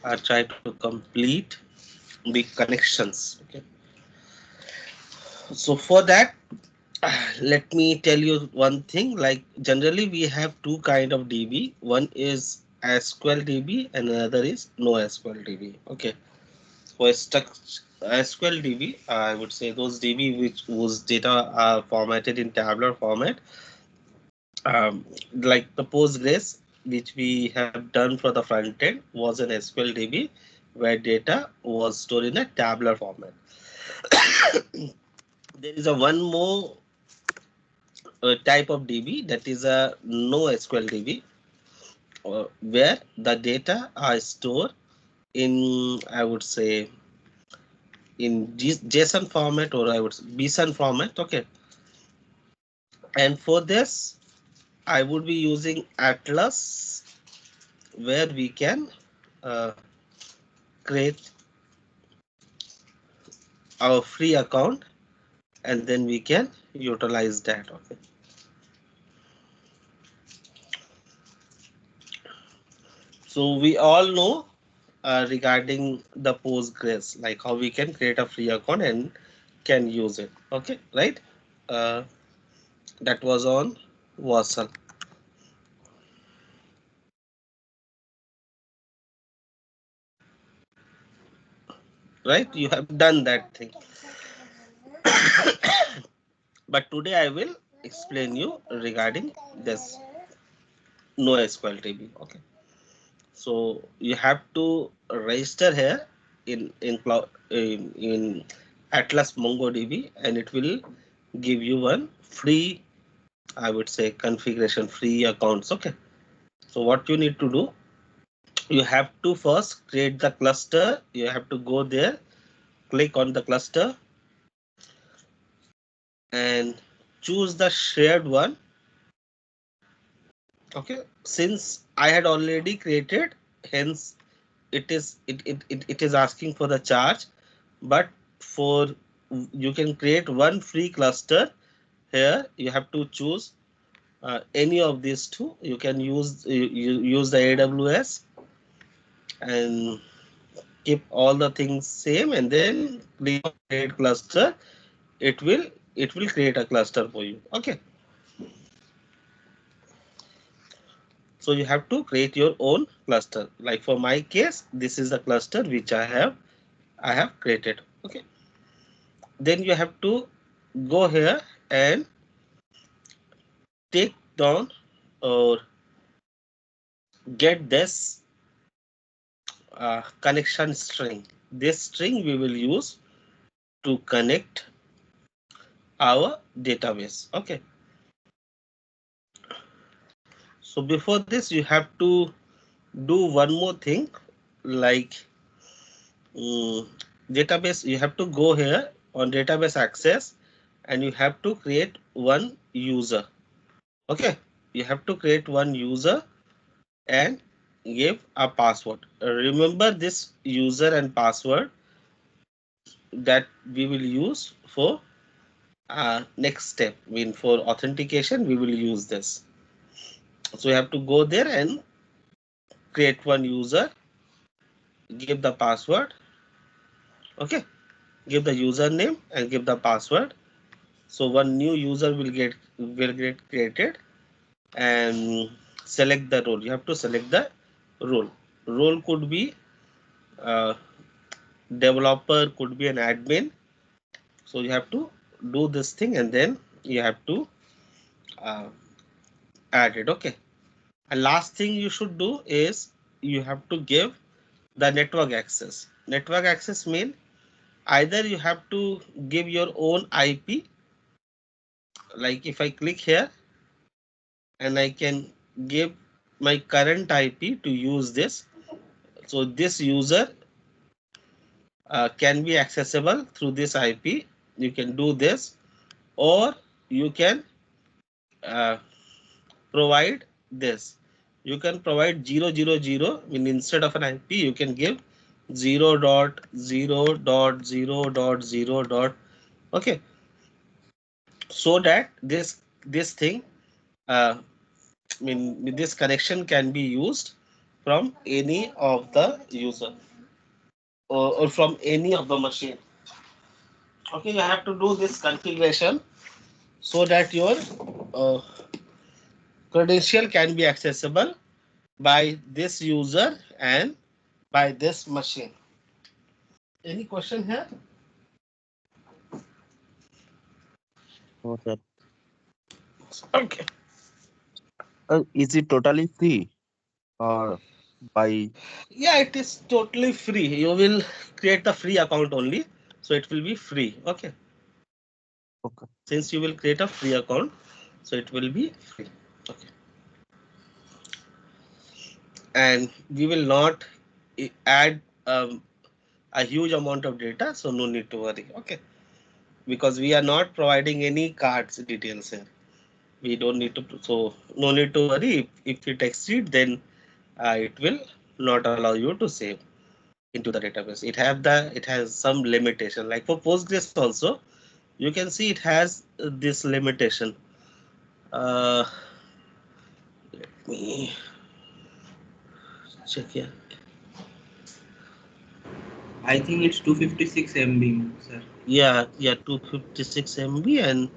I try to complete the connections. Okay. So for that, let me tell you one thing. Like generally, we have two kind of DB. One is SQL DB and another is no SQL DB. Okay. For SQL DB, I would say those DB which whose data are formatted in tabular format, like the Postgres, which we have done for the front end, was an SQL DB where data was stored in a tabular format. There is a one more type of DB, that is a no SQL DB, where the data are stored in, I would say, in JSON format, or I would say BSON format. Okay. And for this, I would be using Atlas, where we can uh, create our free account and then we can utilize that. Okay. So we all know regarding the Postgres, like how we can create a free account and can use it. Okay, right? Uh, that was on Vassal, right? You have done that thing. But today I will explain you regarding this no SQL DB. Okay. So you have to register here in cloud in Atlas MongoDB, and it will give you one free, I would say, configuration free accounts. Okay. So what you need to do, you have to first create the cluster. You have to go there, click on the cluster and choose the shared one. Okay. Since I had already created, hence it is asking for the charge, but for you can create one free cluster. Here you have to choose any of these two. You can use the AWS and keep all the things same, and then click on create cluster. it will it will create a cluster for you. Okay. So you have to create your own cluster. Like for my case, this is the cluster which I have created. Okay. Then you have to go here and take down or get this connection string. This string we will use to connect our database. Okay. So before this, you have to do one more thing, like mm, database. You have to go here on database access and you have to create one user. Okay. You have to create one user and give a password. Remember this user and password that we will use for next step. I mean, for authentication, we will use this. So you have to go there and create one user, give the password. Okay, give the username and give the password. So one new user will get created, and select the role. You have to select the role. Role could be uh, developer, could be an admin. So you have to do this thing and then you have to uh, add it. Okay. And last thing you should do is you have to give the network access. Network access mean either you have to give your own IP, like if I click here and I can give my current IP to use this. So this user can be accessible through this IP. You can do this, or you can uh, provide this. You can provide 000. I mean, instead of an IP, you can give 0.0.0.0. Okay, so that this thing, I mean, this connection can be used from any of the user or from any of the machine. Okay, you have to do this configuration so that your uh, credential can be accessible by this user and by this machine. Any question here? No, sir. Okay. Is it totally free or by? Yeah, it is totally free. You will create the free account only, so it will be free. Okay. Okay. Since you will create a free account, so it will be free. Okay. And we will not add a huge amount of data, so no need to worry. Okay. Because we are not providing any cards details here. We don't need to, so no need to worry. If it exceed, then it will not allow you to save into the database. It has some limitation. Like for Postgres also, you can see it has this limitation. Uh, Let me check here. I think it's 256 MB, sir. Yeah, 256 MB, and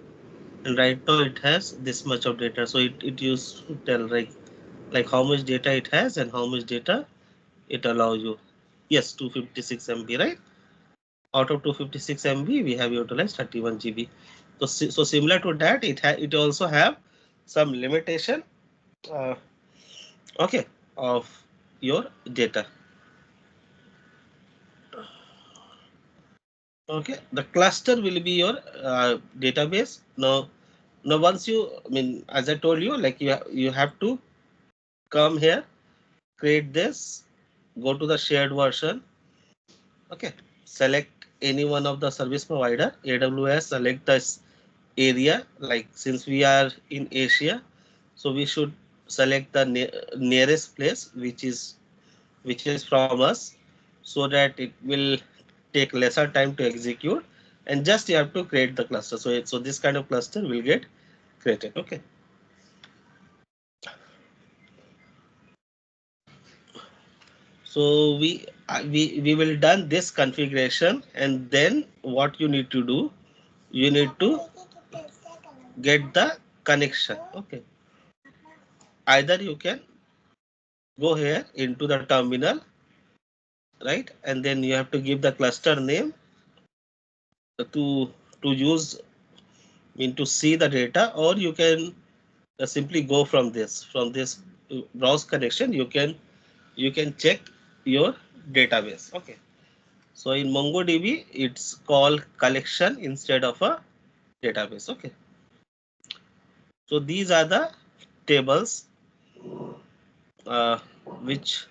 right now it has this much of data. So it used to tell like how much data it has and how much data it allows you. Yes, 256 MB, right? Out of 256 MB, we have utilized 31 GB. So similar to that, it also have some limitation. Uh, okay, of your data. Okay, the cluster will be your database. Now once you, I mean, as I told you, like you have to come here, create this, go to the shared version. Okay, select any one of the service provider, AWS, select this area. Like since we are in Asia, so we should select the nearest place, which is from us, so that it will take lesser time to execute, and just you have to create the cluster. So this kind of cluster will get created. Okay. So we will done this configuration, and then what you need to do, you need to get the connection. Okay. Either you can go here into the terminal, right, and then you have to give the cluster name to use, mean, to see the data, or you can simply go from this browse connection. You can check your database. Okay. So in MongoDB, it's called collection instead of a database. Okay. So these are the tables uh, which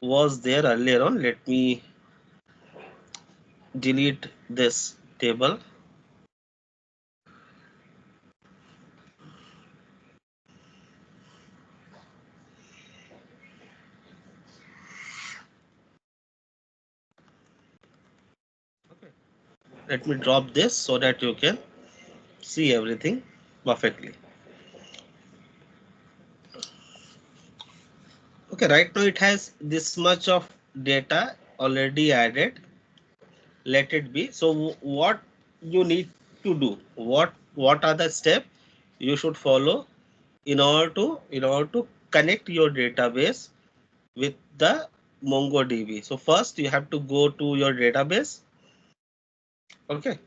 was there earlier on. Let me delete this table. Okay. Let me drop this so that you can see everything perfectly. Okay, right now it has this much of data already added. Let it be. So what you need to do, what are the steps you should follow in order to connect your database with the MongoDB. So first you have to go to your database. Okay.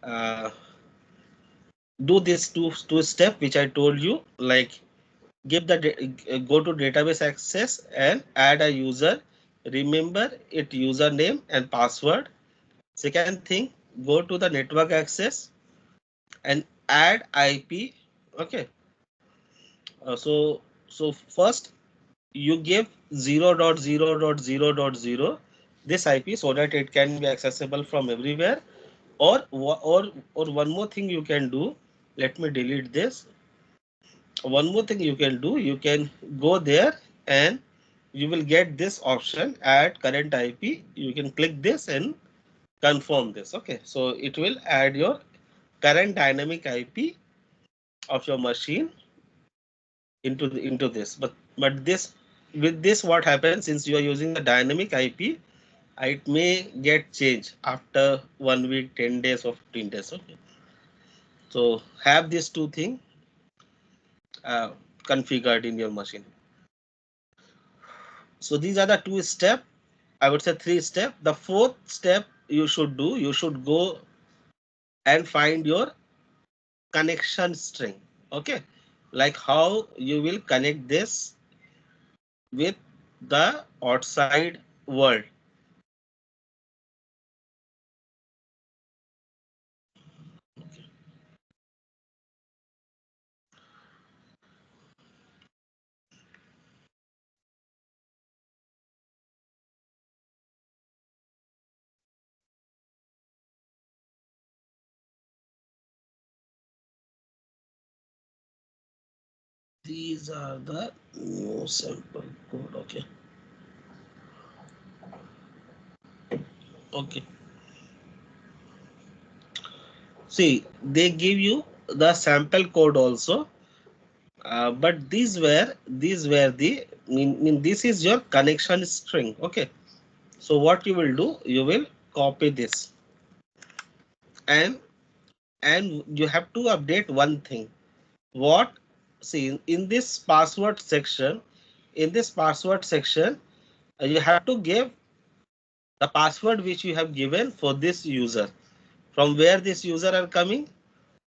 uh, do this two step which I told you, like give the go to database access and add a user. Remember it username and password. Second thing, go to the network access and add IP. Okay. So first you give 0.0.0.0 this IP so that it can be accessible from everywhere. Or one more thing you can do. Let me delete this. One more thing you can do. You can go there and you will get this option, add current IP. You can click this and confirm this. Okay, so it will add your current dynamic IP of your machine into this. But But this, with this, what happens, since you are using the dynamic IP, it may get changed after 1 week, 10 days or 15 days. Okay. So have these two things configured in your machine. So these are the two steps. I would say 3 steps. The 4th step you should do, you should go and find your connection string. Okay. Like how you will connect this with the outside world. These are the new sample code. Okay. Okay. See, they give you the sample code also, but these were the mean this is your connection string. Okay. So what you will do, you will copy this, and you have to update one thing. What, see, in this password section, you have to give the password which you have given for this user, from where this user are coming.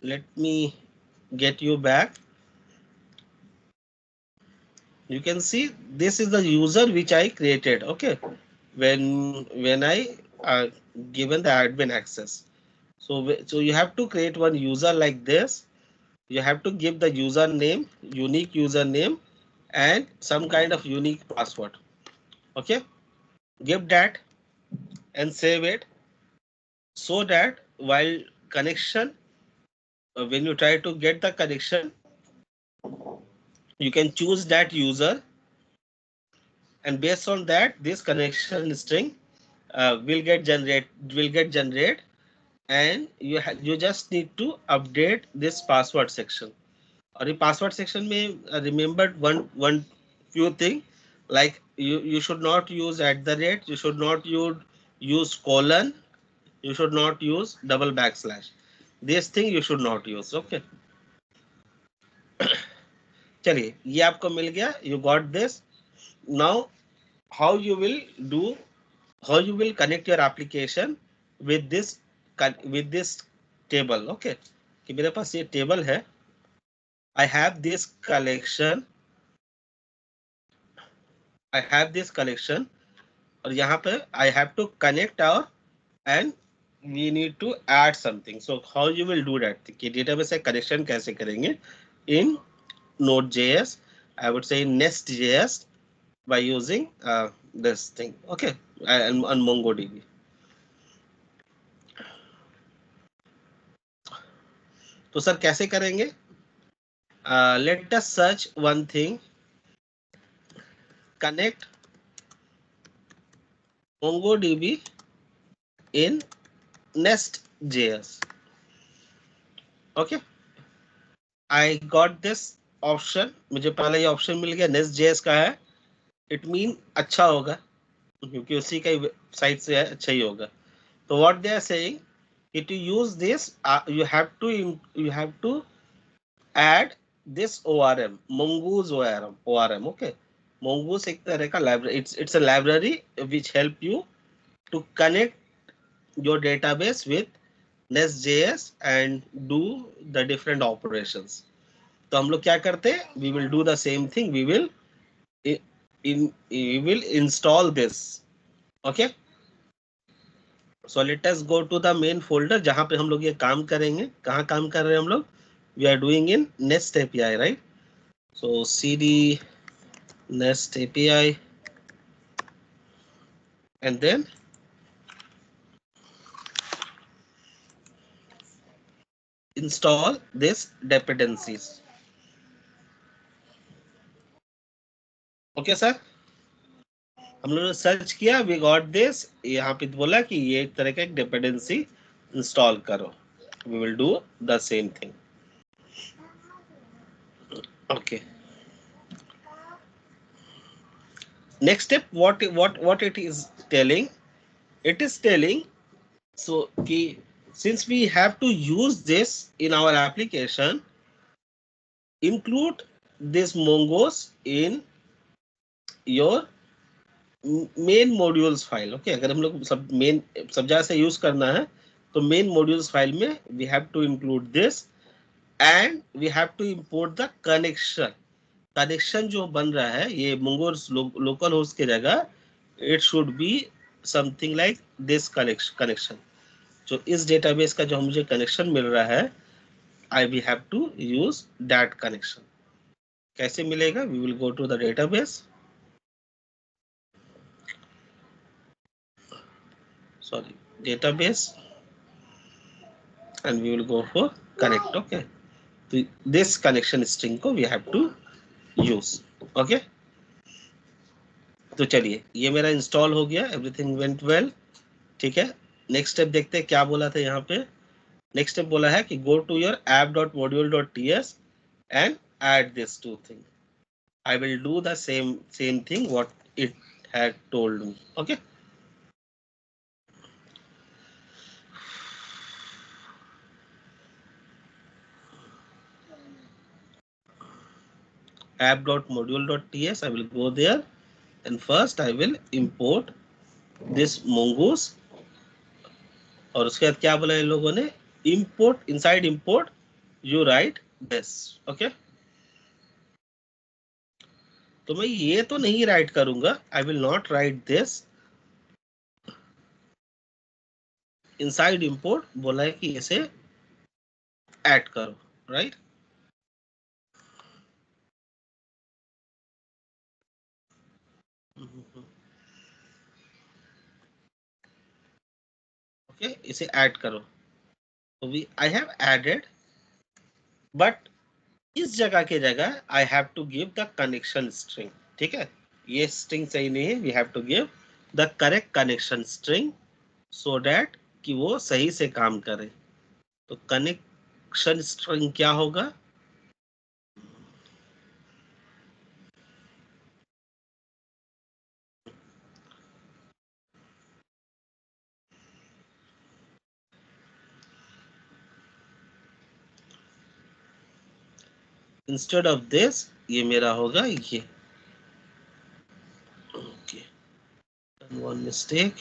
Let me get you back. You can see this is the user which I created. Okay, when I given the admin access. So you have to create one user like this. You have to give the username, unique username, and some kind of unique password. Okay, give that and save it, so that while connection, when you try to get the connection, you can choose that user, and based on that, this connection string will get generate, and you just need to update this password section. और ये password section में remember one few thing, like you should not use @ you should not use colon, you should not use double backslash. This thing you should not use. Okay. चलिए, ये आपको मिल गया, you got this. Now how you will do, how you will connect your application with this table. Okay, कि मेरे पास ये table है, I have this collection, और यहाँ पे I have to connect our, and we need to add something. So how you will do that, कि database से connection कैसे करेंगे in Node.js, I would say in Nest.js, by using this thing. Okay, and on MongoDB. तो sir कैसे करेंगे? Let us search one thing. Connect MongoDB in Nest.js. Okay, I got this option. मुझे पहले ये option मिल गया, Nest.js का है. It mean अच्छा होगा, क्योंकि उसी का साइट से है, अच्छा ही होगा. So what they are saying, if you use this, you have to add this ORM, Mongoose ORM. Okay, Mongoose एक तरह का library. It's a library which help you to connect your database with Nest.js and do the different operations. तो हम लोग क्या करते हैं? We will do the same thing. We will install this. Okay. So let us go to the main folder जहाँ पे हम लोग ये काम करेंगे. कहाँ काम कर रहे हैं हम लोग? We are doing in Nest API, right? So cd Nest API, and then install this dependencies. Okay sir, हम लोगों ने सर्च किया, we got this. यहाँ पे बोला कि ये एक तरह का एक dependency install करो. We will do the same thing. Okay. next step, what it is telling, it is telling, so key, since we have to use this in our application, include this Mongoose in your main modules file. Okay, अगर हम लोग सब main सब जगह से use करना है तो मेन मॉड्यूल्स फाइल में we have to include this and we have to import the connection. Connection जो बन रहा है ये मंगोर्स लोकल होस्ट की जगह, it should be something like this connection. जो इस डेटाबेस का जो मुझे कनेक्शन मिल रहा है, I we have to use that connection. कैसे मिलेगा? We will go to the database. Sorry, database, and we will go for connect. Okay, so this connection string को we have to use. Okay, तो चलिए ये मेरा install हो गया, everything went well. ठीक है, नेक्स्ट स्टेप देखते हैं क्या बोला था यहाँ पे. नेक्स्ट स्टेप बोला है कि go to your app.module.ts and add this two thing. I will do the same thing what it had told me. Okay. app.module.ts, I will go there and first I will import this mongoose. और उसके बाद क्या बोला इन लोगों ने? import, inside import you write this. okay, तो मैं ये तो नहीं राइट करूंगा, I will not write this. inside import बोला है कि इसे ऐड करो, राइट. ओके, इसे ऐड करो. तो we I have added, but इस जगह के जगह I have to give the connection string. ठीक है, ये स्ट्रिंग सही नहीं है, we have to give the correct connection string so that कि वो सही से काम करे. तो कनेक्शन स्ट्रिंग क्या होगा? इंस्टेड ऑफ दिस ये मेरा होगा ये. Okay, one mistake.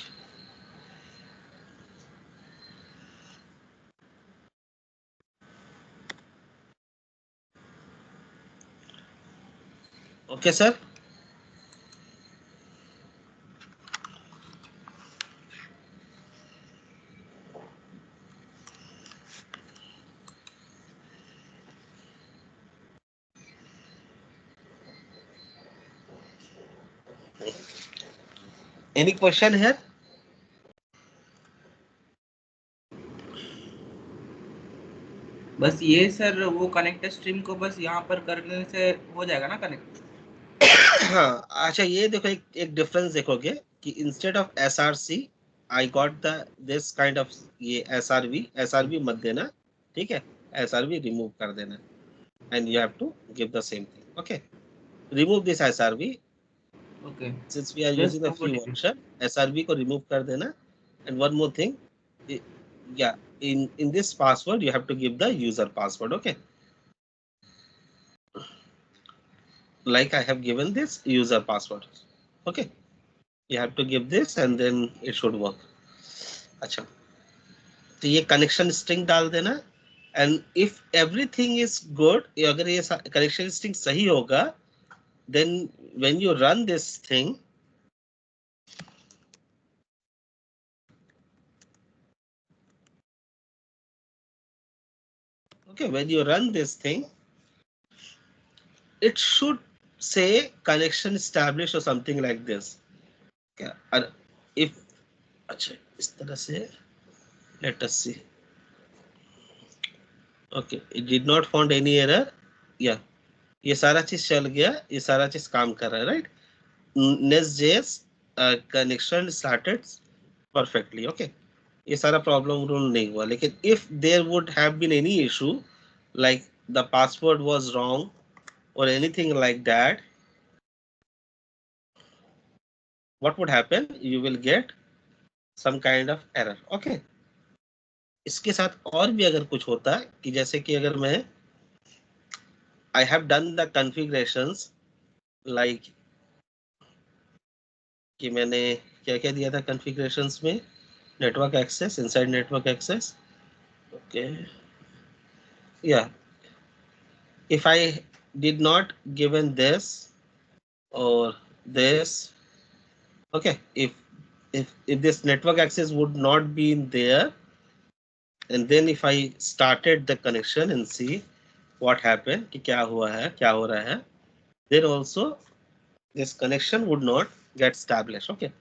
Okay sir. Any question है? बस ये सर वो कनेक्ट स्ट्रीम को बस यहाँ पर करने से हो जाएगा ना कनेक्ट? हाँ, अच्छा ये देखो एक डिफरेंस देखोगे कि instead of SRC I got the this kind of ये SRV मत देना. ठीक है, SRV रिमूव कर देना and you have to give the same thing. Okay, remove this SRV. Okay, since we are using the free option, SRV को remove कर देना. एंड वन मोर थिंग, या in this password you have to give the user password. Okay, like I have given this user password. Okay, you have to give this and then it should work. अच्छा, तो ये connection string डाल देना. And if everything is good, अगर ये connection string सही होगा, then when you run this thing, okay, when you run this thing, it should say connection established or something like this. क्या, if अच्छा इस तरह से, let us see. Okay, it did not found any error. Yeah, ये सारा चीज चल गया, ये सारा चीज काम कर रहा है, right. Nest.js connection started perfectly. Okay, ये सारा प्रॉब्लम रूल नहीं हुआ. लेकिन if there would have been any issue like the password was wrong or anything like that, what would happen? You will get some kind of error. Okay. इसके साथ और भी अगर कुछ होता है कि जैसे कि अगर मैं I have done the configurations like कि मैंने क्या क्या दिया था configurations में, network access, inside network access. Okay. Yeah. If I did not given this or this, okay, if this network access would not be in there, and then if I started the connection and see what happened, कि क्या हुआ है, क्या हो रहा है, then also this connection would not get established. Okay.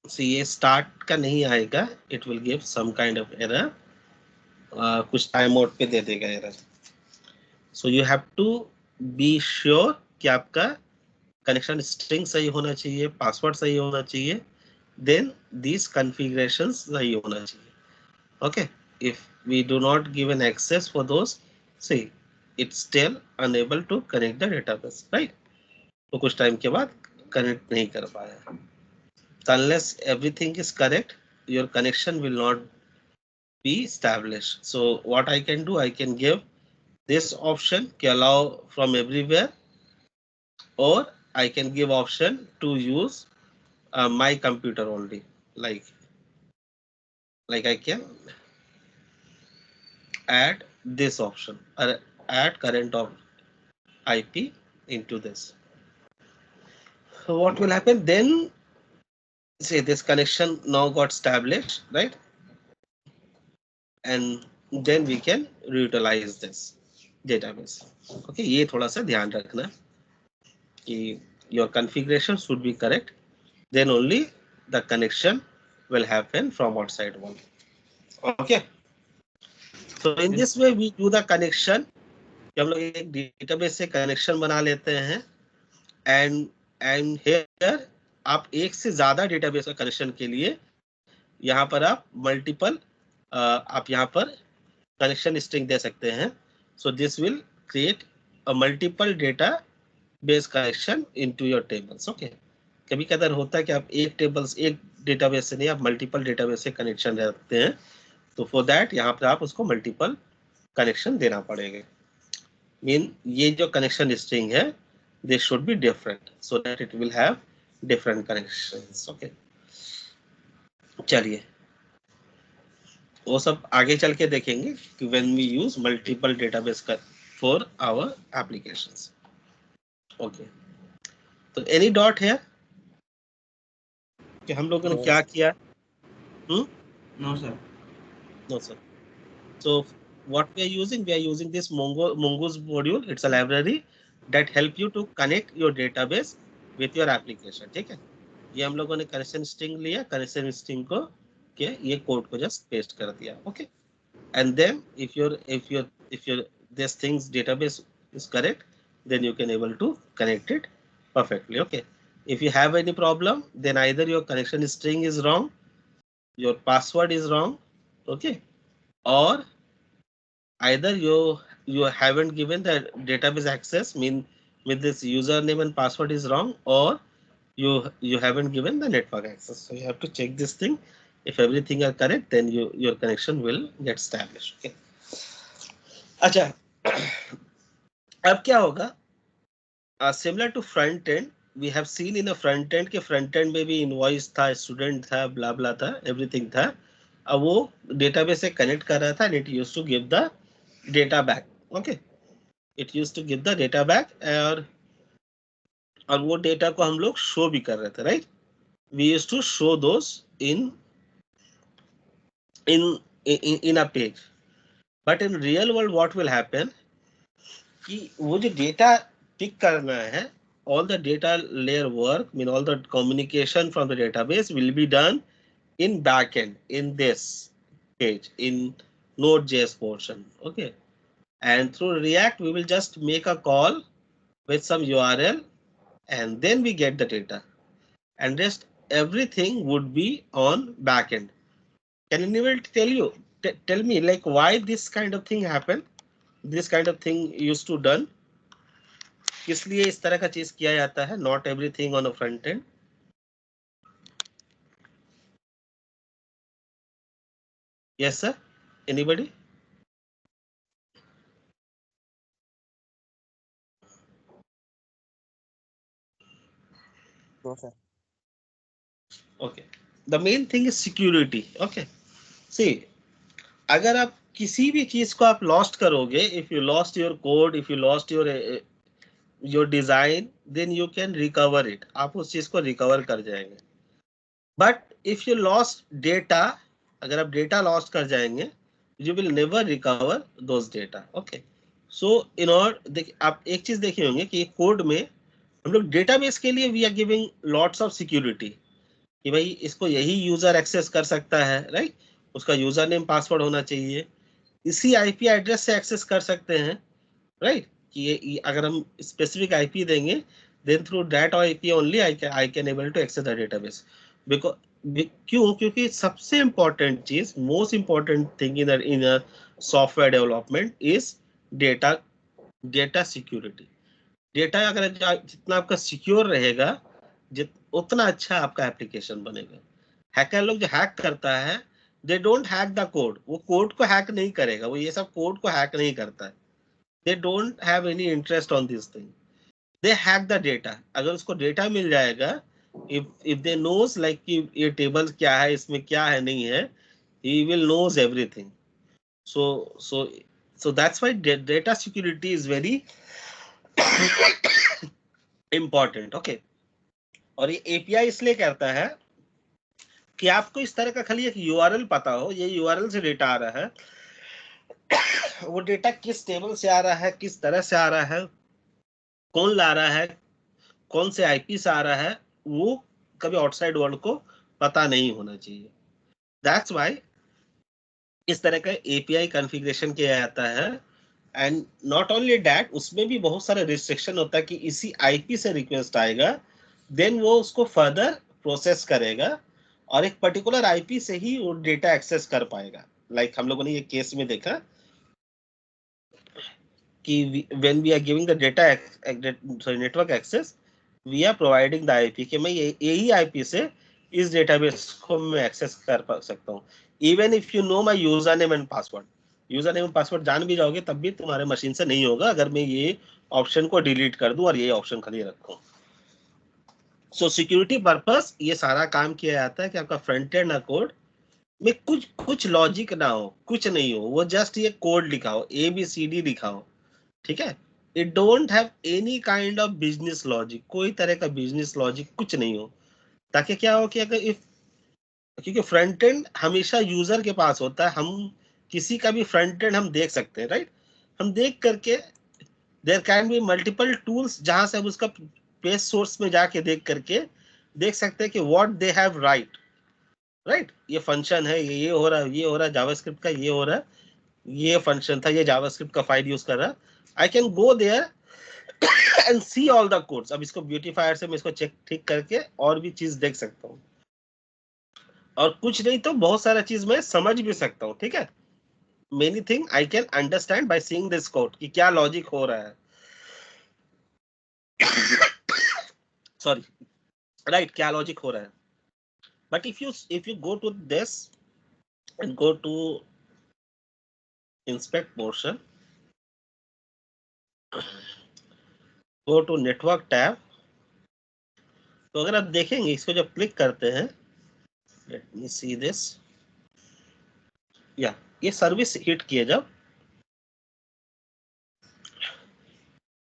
So ये start का नहीं आएगा, it will give some kind of error. कुछ टाइम आउट पे दे देगा error. So you have to be sure कि आपका कनेक्शन स्ट्रिंग सही होना चाहिए, पासवर्ड सही होना चाहिए, then these configurations सही होना चाहिए. Okay, if we do not give an access for those, see it's still unable to connect the database, right? तो कुछ टाइम के बाद कनेक्ट नहीं कर पाया. Unless everything is correct, your connection will not be established. So what I can do, I can give this option कि allow from everywhere, or I can give option to use my computer only, like I can add this option or add current of IP into this. So what will happen then? Say this connection now got established, right? And then we can reutilize this database. Okay, ये थोड़ा सा ध्यान रखना कि your configuration should be correct. Then only the connection will happen from outside one. Okay. So in this way we do the connection. हम लोग एक database से कनेक्शन बना लेते हैं, एंड हियर आप एक से ज्यादा डेटाबेस का कनेक्शन के लिए यहाँ पर आप मल्टीपल आप यहाँ पर कनेक्शन स्ट्रिंग दे सकते हैं. So this will create a multiple data base connection into your tables. Okay, कभी कभार होता है कि आप एक डेटाबेस से नहीं, आप मल्टीपल डेटाबेस से कनेक्शन रखते हैं, तो फॉर दैट यहाँ पर आप उसको मल्टीपल कनेक्शन देना पड़ेगा. मीन ये जो कनेक्शन स्ट्रिंग है, this should be different so that it will have different connections. Okay, चलिए वो सब आगे चल के देखेंगे कि when we use multiple database for our applications. Okay, तो any dot है कि हम लोगों ने क्या किया? No sir. No sir. So what we are using this Mongoose module. It's a library that help you to connect your database with your application. ठीक है, ये हम लोगों ने कनेक्शन स्ट्रिंग लिया, कनेक्शन स्ट्रिंग को के ये कोड को जस्ट पेस्ट कर दिया. Okay, and then if your this things database is correct, then you can able to connect it perfectly. Okay, if you have any problem, then either your connection string is wrong, your password is wrong, okay, or either you haven't given the database access, mean with this username and password is wrong, or you haven't given the network access. So you have to check this thing. If everything are correct, then your connection will get established. Okay. अच्छा, अब क्या होगा? Similar to front end, we have seen in a front end के front end में भी invoice था, student था, blah blah था, everything था. अब वो database से connect कर रहा था and it used to give the data back. Okay, it used to give the data back, और वो डेटा को हम लोग शो भी कर रहे थे, right? We used to show those in a page. But in real world what will happen कि वो जो डेटा पिक करना है, all the data layer work, mean all the communication from the database will be done in backend in this page in Node.js portion. Okay, and through React we will just make a call with some URL and then we get the data, and rest everything would be on back end. Can anyone tell me like why this kind of thing happened? This kind of thing used to done. किस लिए इस तरह का चीज किया जाता है? Not everything on a front end. Yes, sir. Anybody? No, sir. Okay. The main thing is security. Okay. See, अगर आप किसी भी चीज को आप लॉस्ट करोगे, if you lost your code, if you lost your design, then you can recover it. आप उस चीज को रिकवर कर जाएंगे. But if you lost data, अगर आप डेटा लॉस्ट कर जाएंगे, you will never recover those data. Okay. So in order, देखिए आप एक चीज देखे होंगे कि कोड में हम लोग डेटाबेस के लिए we are giving lots of security कि भाई इसको यही यूजर एक्सेस कर सकता है, राइट? उसका यूजर नेम पासवर्ड होना चाहिए, इसी आईपी एड्रेस से एक्सेस कर सकते हैं, राइट? कि ये अगर हम स्पेसिफिक आईपी देंगे, then through that IP only I can able to access the database. क्यों? क्योंकि सबसे इंपॉर्टेंट चीज, most important thing in software development is data security. Data अगर जितना आपका सिक्योर रहेगा, उतना अच्छा आपका एप्लीकेशन बनेगा. हैकर लोग जो हैक करता है, they don't hack the code. वो कोड को हैक नहीं करेगा, वो ये सब कोड को हैक नहीं करता है. They don't have any interest on this thing. They hack the data. अगर उसको डेटा मिल जाएगा, if they knows like कि ये टेबल क्या है, इसमें क्या है नहीं है, he will knows everything. So that's why data security is very important. Okay. और ये API इसलिए करता है कि आपको इस तरह का खाली एक URL पता हो, ये URL से डेटा आ रहा है, वो डेटा किस टेबल से आ रहा है, किस तरह से आ रहा है, कौन ला रहा है, कौन से आईपी से आ रहा है, वो कभी आउटसाइड वर्ल्ड को पता नहीं होना चाहिए. दैट्स व्हाई इस तरह का API कॉन्फ़िगरेशन किया जाता है. एंड नॉट ओनली दैट, उसमें भी बहुत सारे रिस्ट्रिक्शन होता है कि इसी आईपी से रिक्वेस्ट आएगा, देन वो उसको फर्दर प्रोसेस करेगा और एक पर्टिकुलर आईपी से ही वो डेटा एक्सेस कर पाएगा. लाइक हम लोगों ने ये केस में देखा कि when we are giving the network access, we are providing the IP कि मैं यही IP से इस डेटाबेस को मैं एक्सेस कर सकता हूँ. Even if you know my username and password, user name password जान भी जाओगे तब भी तुम्हारे मशीन से नहीं होगा अगर मैं ये ऑप्शन को डिलीट कर दूं और ये ऑप्शन खाली रखूं. सो सिक्योरिटी पर्पस ये सारा काम किया जाता है कि आपका फ्रंट एंड कोड में कुछ लॉजिक ना हो, कुछ नहीं हो, वो जस्ट ये कोड लिखा हो, ABCD लिखा हो, ठीक है? It don't have any kind of business logic, कोई तरह का बिजनेस लॉजिक कुछ नहीं हो. ताकि क्या हो कि अगर क्योंकि फ्रंट एंड हमेशा यूजर के पास होता है, हम किसी का भी फ्रंट एंड हम देख सकते हैं, राइट? हम देख करके there can be multiple tools जहां से हम उसका पेज सोर्स में जाके देख करके देख सकते हैं कि व्हाट दे हैव राइट. ये फंक्शन है, ये हो रहा है, ये हो रहा है, जावास्क्रिप्ट का ये हो रहा है, ये फंक्शन था, ये जावास्क्रिप्ट का फाइल यूज कर रहा है. I can go there and see all the codes. अब इसको ब्यूटीफायर से मैं इसको चेक ठीक करके और भी चीज देख सकता हूँ, और कुछ नहीं तो बहुत सारा चीज मैं समझ भी सकता हूँ, ठीक है? Many thing I can understand by seeing this code कि क्या लॉजिक हो रहा है. सॉरी, राइट, क्या लॉजिक हो रहा है. But if you go to this and go to inspect portion, go to network tab, तो अगर आप देखेंगे इसको जब क्लिक करते हैं, लेट मी सी दिस, या ये सर्विस हिट किए जब,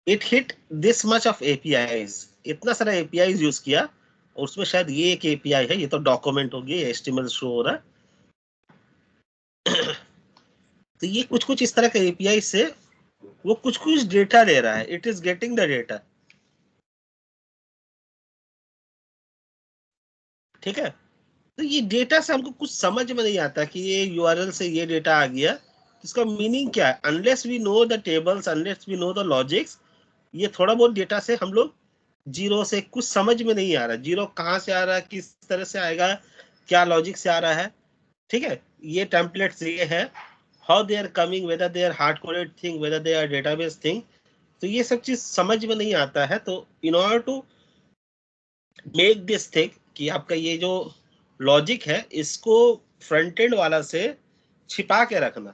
it hit this much of APIs, इतना सारा APIs यूज किया, और उसमें शायद ये एक API है, ये तो डॉक्यूमेंट हो गया, HTML शो हो रहा है. तो ये कुछ इस तरह का API से वो कुछ डेटा ले रहा है, it is getting the data, ठीक है? तो ये डेटा से हमको कुछ समझ में नहीं आता कि ये URL से ये डेटा आ गया, इसका मीनिंग क्या है. Unless we know the tables, unless we know the logics, ये थोड़ा बहुत डेटा से हम लोग जीरो से कुछ समझ में नहीं आ रहा, जीरो कहाँ से आ रहा है, किस तरह से आएगा, क्या लॉजिक से आ रहा है, ठीक है। ये टेम्पलेट्स ये है, how they are coming, whether they are hard coded thing, whether they are database thing, तो ये सब चीज समझ में नहीं आता है। तो in order to make this thing कि आपका ये जो लॉजिक है इसको फ्रंट एंड वाला से छिपा के रखना,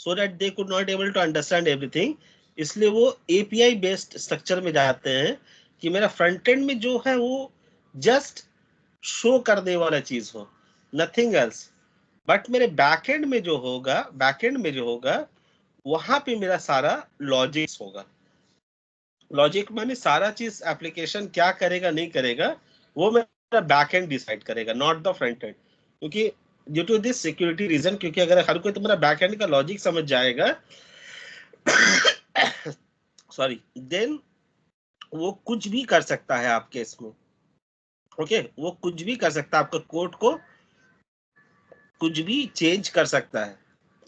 so that they could not able to understand everything, इसलिए वो एपीआई बेस्ड स्ट्रक्चर में जाते हैं कि मेरा फ्रंट एंड में जो है वो जस्ट शो करने वाला चीज हो, नथिंग एल्स। बट मेरे बैकएंड में जो होगा, बैकएंड में जो होगा वहां पे मेरा सारा लॉजिक्स होगा। लॉजिक माने सारा चीज एप्लीकेशन क्या करेगा नहीं करेगा वो मेरा बैकएंड डिसाइड करेगा, नॉट द फ्रंट एंड। क्योंकि due to this security reason, क्योंकि अगर हर कोई तुम्हारा बैकएंड का लॉजिक समझ जाएगा सॉरी, देन वो कुछ भी कर सकता है आपके इसमें, ओके वो कुछ भी कर सकता है, आपका कोड को कुछ भी चेंज कर सकता है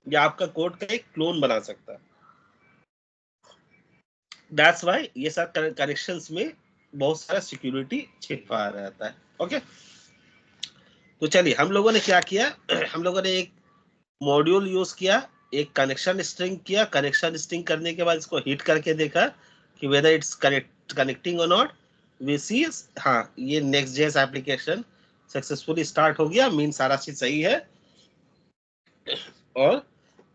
या आपका कोड का एक क्लोन बना सकता है। दैट्स व्हाई ये सब कनेक्शंस में बहुत सारा सिक्योरिटी छिपा रहता है, ओके। तो चलिए हम लोगों ने क्या किया हम लोगों ने एक मॉड्यूल यूज किया, एक कनेक्शन स्ट्रिंग किया, कनेक्शन स्ट्रिंग करने के बाद इसको हिट करके देखा कि वेदर इट्स कनेक्टिंग और नॉट। वी सी हाँ ये next JS application successfully start हो गया, मीन सारा चीज सही है और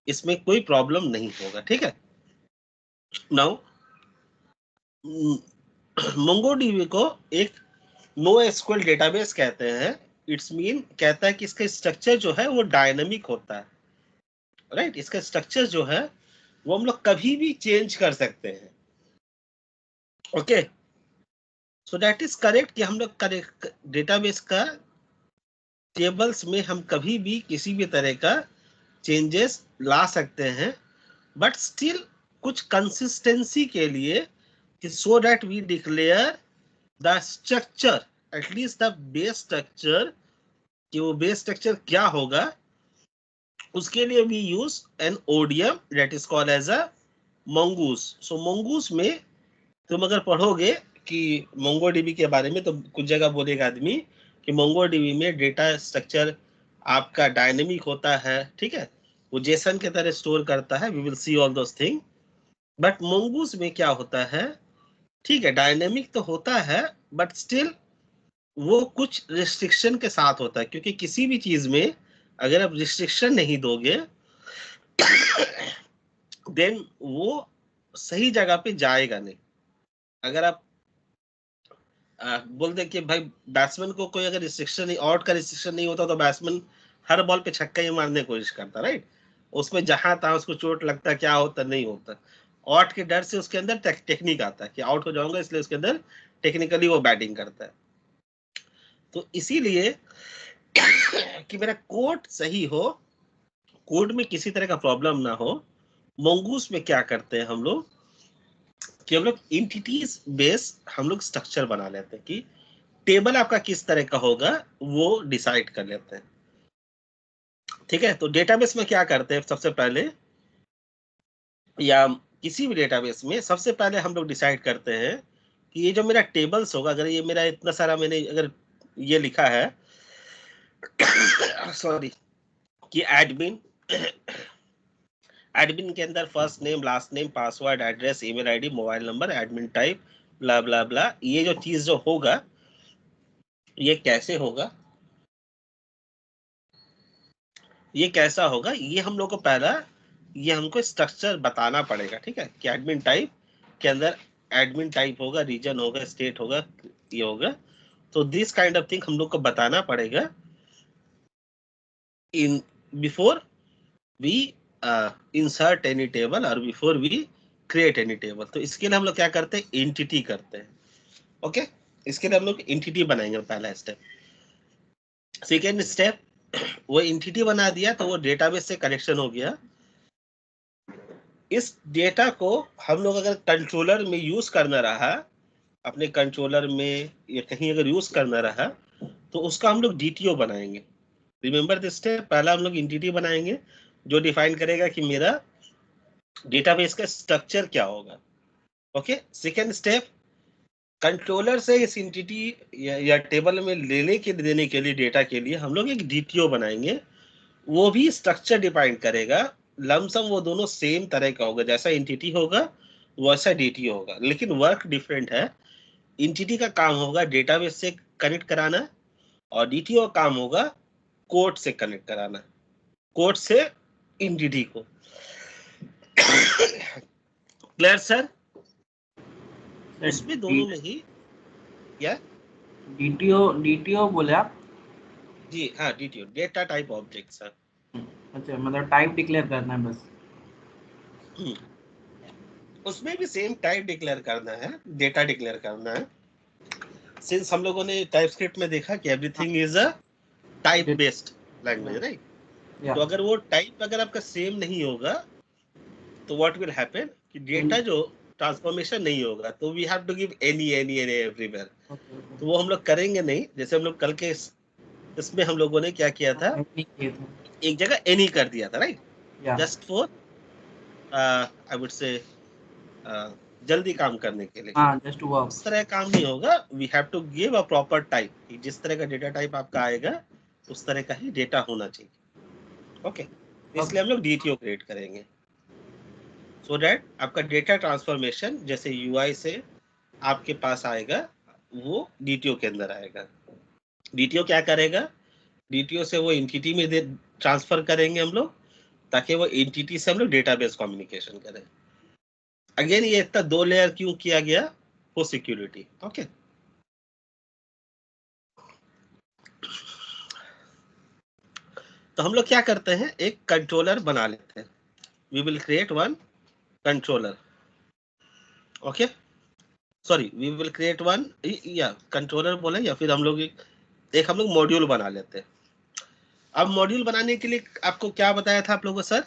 इसमें कोई प्रॉब्लम नहीं होगा, ठीक है। नाउ मोंगोडीबी को एक नो एसक्यूएल डेटाबेस कहते हैं। इट्स मीन कहता है कि इसका स्ट्रक्चर जो है वो डायनामिक होता है, राइट। इसका स्ट्रक्चर जो है वो हम लोग कभी भी चेंज कर सकते हैं, okay. So that is correct कि हम लोग डेटाबेस का टेबल्स में हम कभी भी किसी भी तरह का चेंजेस ला सकते हैं, बट स्टिल कुछ कंसिस्टेंसी के लिए कि so that we declare the structure, at least the base structure, कि वो बेस स्ट्रक्चर क्या होगा, उसके लिए we use an ODM that is called as a mongoose. सो मंगूस में तुम अगर पढ़ोगे कि मोंगोडीबी के बारे में तो कुछ जगह बोलेगा आदमी कि मोंगोडीबी में डेटा स्ट्रक्चर आपका डायनेमिक होता है, ठीक है, वो जेसन के तरह स्टोर करता है, we will see all those thing. But mongoose में क्या होता है, ठीक है डायनेमिक तो होता है बट स्टिल वो कुछ रिस्ट्रिक्शन के साथ होता है, क्योंकि किसी भी चीज में अगर आप रिस्ट्रिक्शन नहीं दोगे देन वो सही जगह पे जाएगा नहीं। अगर आप बोल दे कि भाई बैट्समैन को कोई अगर रिस्ट्रिक्शन नहीं, आउट का रिस्ट्रिक्शन नहीं होता तो बैट्समैन हर बॉल पे छक्का ही मारने की कोशिश करता, राइट। उसमें जहां तहां उसको चोट लगता, क्या होता नहीं होता, आउट के डर से उसके अंदर टेक्निक आता है कि आउट हो जाऊंगा, इसलिए उसके अंदर टेक्निकली वो बैटिंग करता है। तो इसीलिए कि मेरा कोड सही हो, कोड में किसी तरह का प्रॉब्लम ना हो, मोंगूस में क्या करते हैं हम लोग कि हम लोग एंटिटीज बेस हम लोग स्ट्रक्चर बना लेते हैं कि टेबल आपका किस तरह का होगा वो डिसाइड कर लेते हैं, ठीक है। तो डेटाबेस में क्या करते हैं, सबसे पहले या किसी भी डेटाबेस में सबसे पहले हम लोग डिसाइड करते हैं कि ये जो मेरा टेबल्स होगा, अगर ये मेरा इतना सारा मैंने अगर ये लिखा है सॉरी कि एडमिन एडमिन के अंदर first name, last name, password, address, email ID, mobile number, admin type, blah blah blah, ये जो चीज जो होगा ये कैसे होगा, ये कैसा होगा, ये हम लोग को पहला ये हमको स्ट्रक्चर बताना पड़ेगा, ठीक है। कि एडमिन टाइप के अंदर एडमिन टाइप होगा, रीजन होगा, स्टेट होगा, ये होगा। तो दिस काइंड ऑफ थिंग हम लोग को बताना पड़ेगा in before we insert any table और before we create any table. तो इसके लिए हम लोग क्या करते हैं, एंटिटी करते हैं, ओके। इसके लिए हम लोग एंटिटी बनाएंगे, पहला स्टेप। सेकेंड स्टेप, वो एंटिटी बना दिया तो वो डेटाबेस से कनेक्शन हो गया। इस डेटा को हम लोग अगर कंट्रोलर में यूज करना रहा, अपने कंट्रोलर में या कहीं अगर यूज करना रहा तो उसका हम लोग डीटीओ बनाएंगे। रिमेंबर दिस स्टेप, पहला हम लोग एंटिटी बनाएंगे जो डिफाइन करेगा कि मेरा डेटाबेस का स्ट्रक्चर क्या होगा, ओके। सेकेंड स्टेप, कंट्रोलर से इस एंटिटी या टेबल में लेने के देने के लिए डेटा के लिए हम लोग एक डीटीओ बनाएंगे, वो भी स्ट्रक्चर डिफाइन करेगा। लमसम वो दोनों सेम तरह का होगा, जैसा एंटिटी होगा वैसा डीटीओ होगा, लेकिन वर्क डिफरेंट है। एंटिटी का काम होगा डेटाबेस से कनेक्ट कराना और डीटीओ का काम होगा कोड से कनेक्ट कराना, कोड से एंटिटी को। Clear sir? उसमें दोनों में ही क्या डीटीओ बोले आप? जी हाँ, DTO data type object sir. अच्छा, मतलब टाइप डिक्लेयर करना है बस। उसमें भी सेम टाइप डिक्लेयर करना है, डेटा डिक्लेयर करना है। सिंस हम लोगों ने टाइपस्क्रिप्ट में देखा कि everything is a type based language, right? तो अगर वो टाइप अगर आपका सेम नहीं होगा तो व्हाट विल हैपन कि डेटा जो ट्रांसफॉर्मेशन नहीं होगा, तो we have to give any everywhere. तो वो हम लोग करेंगे नहीं। जैसे हम लोग कल के इसमें हम लोगों ने क्या किया था, एक जगह एनी कर दिया था, right? Just for I would say जल्दी काम करने के लिए। Just work. उस तरह काम नहीं होगा। We have to give a proper type, जिस तरह का डेटा टाइप आपका आएगा उस तरह का ही डेटा होना चाहिए। ओके, इसलिए हम लोग डीटीओ क्रिएट करेंगे सो दैट आपका डेटा ट्रांसफॉर्मेशन जैसे यूआई से आपके पास आएगा वो डीटीओ के अंदर आएगा। डीटीओ क्या करेगा, डीटीओ से वो एंटिटी में ट्रांसफर करेंगे हम लोग, ताकि वो एंटिटी से हम लोग डेटाबेस कम्युनिकेशन करें। अगेन ये इतना 2 लेयर क्यों किया गया? For security. ओके, तो हम लोग क्या करते हैं, एक कंट्रोलर बना लेते हैं। We will create one controller. Okay, sorry, we will create one, या कंट्रोलर बोले, या फिर हम लोग एक हम लोग मॉड्यूल बना लेते हैं। अब मॉड्यूल बनाने के लिए आपको क्या बताया था आप लोगों को सर?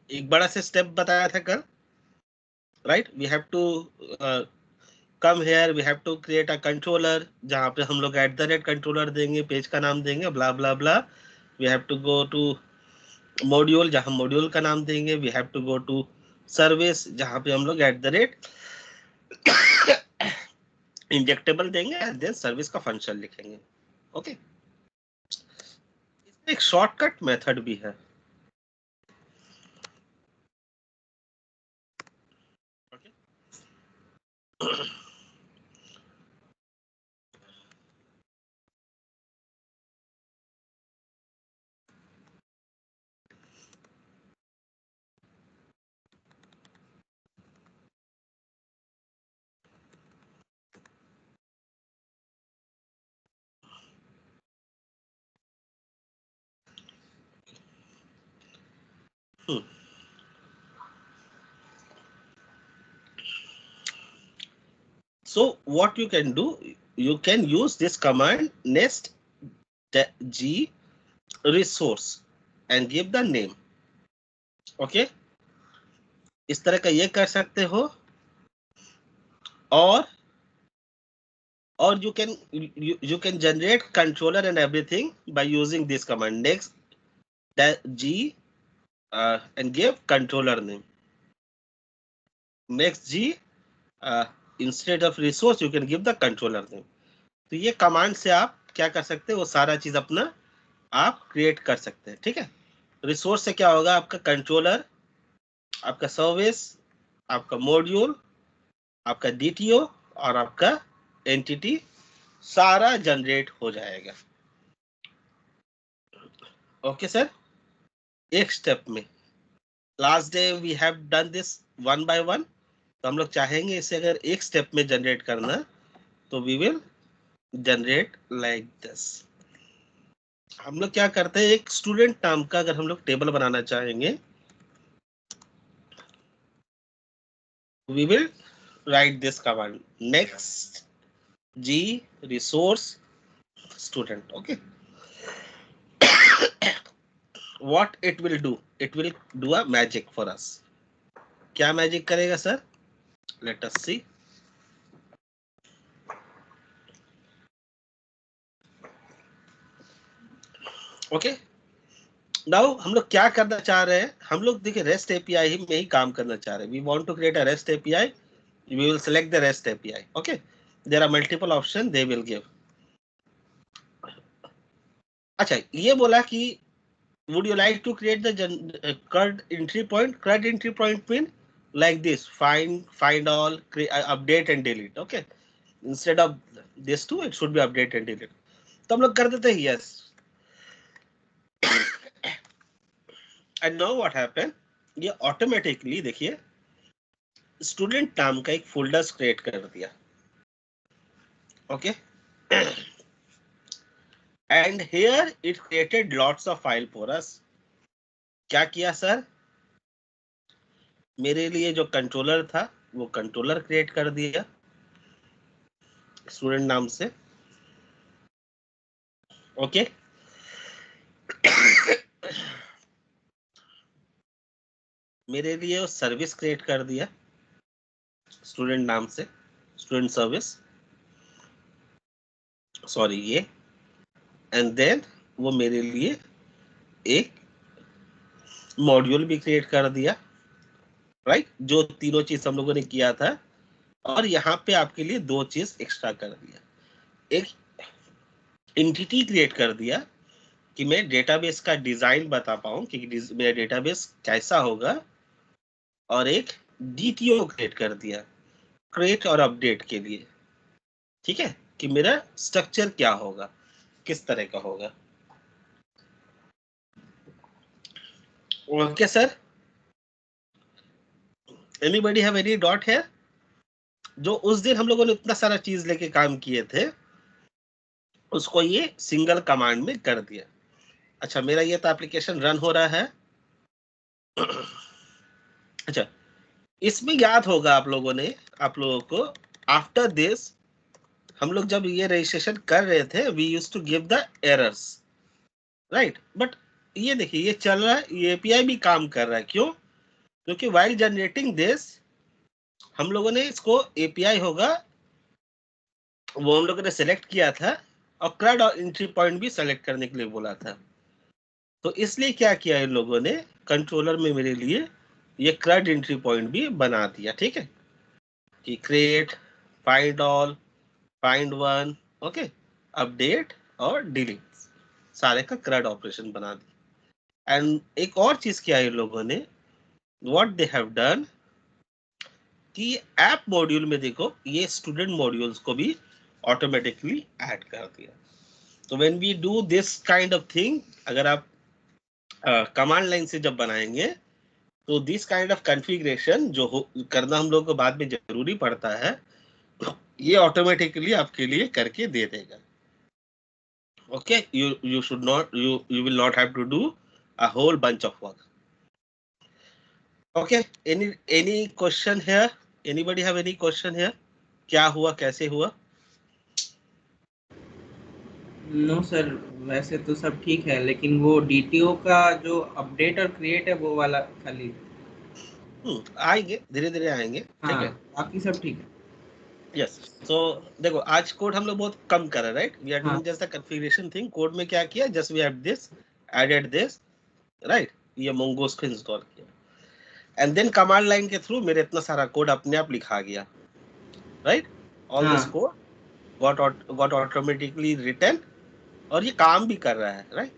एक बड़ा सा स्टेप बताया था कल, right? We have to come here, we have to create a controller, जहाँ पे हम लोग @ कंट्रोलर देंगे, पेज का नाम देंगे, blah blah blah. We have to go to module, जहाँ मॉड्यूल का नाम देंगे। We have to go to service, जहाँ पे हम लोग @ इंजेक्टेबल देंगे एंड देन सर्विस का फंक्शन लिखेंगे। ओके, इसमें एक शॉर्टकट मेथड भी है। So what you can do, you can use this command nest g resource and give the name. Okay, इस तरह का ये कर सकते हो। और you can generate controller and everything by using this command next g and give controller name. Next g instead of resource you can give the controller name. तो ये कमांड से आप क्या कर सकते हैं, वो सारा चीज अपना आप क्रिएट कर सकते हैं। ठीक है, रिसोर्स से क्या होगा, आपका कंट्रोलर, आपका सर्विस, आपका मॉड्यूल, आपका डीटीओ और आपका एंटिटी सारा जनरेट हो जाएगा। ओके सर, एक स्टेप में। Last day we have done this 1 by 1, तो हम लोग चाहेंगे इसे अगर एक स्टेप में जनरेट करना, तो we will generate like this. हम लोग क्या करते हैं, एक स्टूडेंट नाम का अगर हम लोग टेबल बनाना चाहेंगे, we will write this command next g resource student. Okay, what it will do, it will do a magic for us. क्या मैजिक करेगा sir? let us see. okay, now हम लोग क्या करना चाह रहे हैं, हम लोग देखिए रेस्ट एपीआई में ही काम करना चाह रहे हैं। We want to create a rest API we will select the REST API. Okay, there are multiple options they will give. अच्छा, ये बोला कि would you like to create the CRUD entry point? CRUD entry point mean like this: find all, update and delete. Okay, instead of this two, it should be update and delete. तो हम लोग कर देते हैं yes. And now what happened? ये automatically देखिए student नाम का एक फोल्डर क्रिएट कर दिया. Okay, and here it created lots of file for us. क्या किया सर? मेरे लिए जो कंट्रोलर था वो कंट्रोलर क्रिएट कर दिया स्टूडेंट नाम से. ओके, मेरे लिए सर्विस क्रिएट कर दिया स्टूडेंट नाम से, स्टूडेंट सर्विस, सॉरी ये. एंड देन वो मेरे लिए एक मॉड्यूल भी क्रिएट कर दिया, राइट? जो तीनों चीज हम लोगों ने किया था. और यहाँ पे आपके लिए दो चीज एक्स्ट्रा कर दिया. एक एंटिटी क्रिएट कर दिया कि मैं डेटाबेस का डिजाइन बता पाऊं कि मेरा डेटाबेस कैसा होगा. और एक डीटीओ क्रिएट कर दिया क्रिएट और अपडेट के लिए. ठीक है, कि मेरा स्ट्रक्चर क्या होगा, किस तरह का होगा. Okay sir, anybody have any dot है? जो उस दिन हम लोगों ने इतना सारा चीज लेके काम किए थे उसको ये सिंगल कमांड में कर दिया. अच्छा, मेरा ये तो एप्लीकेशन रन हो रहा है. अच्छा, इसमें याद होगा आप लोगों को आफ्टर दिस हम लोग जब ये रजिस्ट्रेशन कर रहे थे we use to give the errors, right? But ये देखिए ये चल रहा है, ये एपीआई भी काम कर रहा है. क्यों? क्योंकि वाइल जनरेटिंग दिस हम लोगों ने इसको एपीआई होगा वो हम लोगों ने सेलेक्ट किया था और CRUD और एंट्री पॉइंट भी सेलेक्ट करने के लिए बोला था. तो इसलिए क्या किया इन लोगों ने, कंट्रोलर में मेरे लिए ये CRUD एंट्री पॉइंट भी बना दिया. ठीक है, कि create, find all, find one, okay, update और डिलीट, सारे का CRUD ऑपरेशन बना दिया. एंड एक और चीज किया इन लोगों ने, व्हाट दे हैव डन कि ऐप मॉड्यूल में देखो ये स्टूडेंट मॉड्यूल्स को भी ऑटोमेटिकली ऐड कर दिया. तो when we do this kind of thing, अगर आप कमांड लाइन से जब बनाएंगे तो दिस काइंड ऑफ कॉन्फ़िगरेशन जो करना हम लोग को बाद में जरूरी पड़ता है ये ऑटोमेटिकली आपके लिए करके दे देगा. Okay, you should not, you will not have to do a whole bunch of work. Okay, any question here? Anybody have any question here? क्या हुआ, कैसे हुआ? नो सर, वैसे तो सब ठीक है, लेकिन वो डीटीओ का जो अपडेट और क्रिएट है वो वाला खाली आएंगे, धीरे धीरे आएंगे. ठीक है, बाकी सब ठीक है. यस. सो देखो आज कोड हम लोग बहुत कम कर रहे हैं, right? We are doing just the configuration thing. Code में क्या किया, just we have this, added this, right? ये मोंगोस को इंस्टॉल किया एंड देन कमांड लाइन के थ्रू मेरे इतना सारा कोड अपने आप लिखा गया, राइट? All this code got automatically written और ये काम भी कर रहा है, राइट?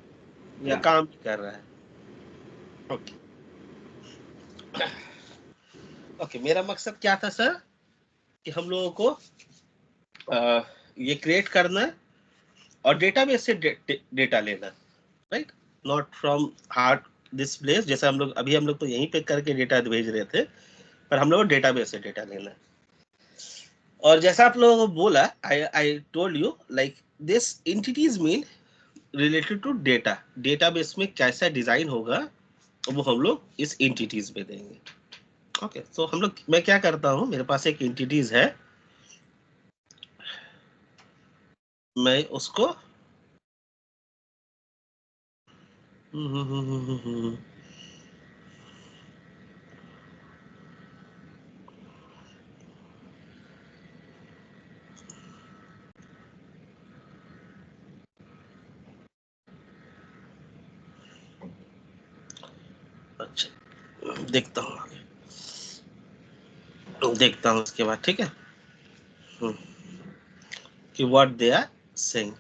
ये काम भी कर रहा है. ओके ओके, मेरा मकसद क्या था सर कि हम लोगों को ये क्रिएट करना है और डेटाबेस से डेटा लेना, right? Not from heart this place. जैसे हम लोग तो यहीं पे करके डेटा भेज रहे थे, पर हम लोग को डेटाबेस से डेटा लेना है. और जैसा आप लोगों को बोला, I told you like this entities mean related to data. Database में कैसा डिजाइन होगा वो हम लोग इस एंटिटीज में देंगे. ओके, सो मैं क्या करता हूँ, मेरे पास एक एंटिटीज है, मैं उसको अच्छा देखता हूँ. देखता हूँ उसके बाद, ठीक है, कि व्हाट दे आर सेइंग।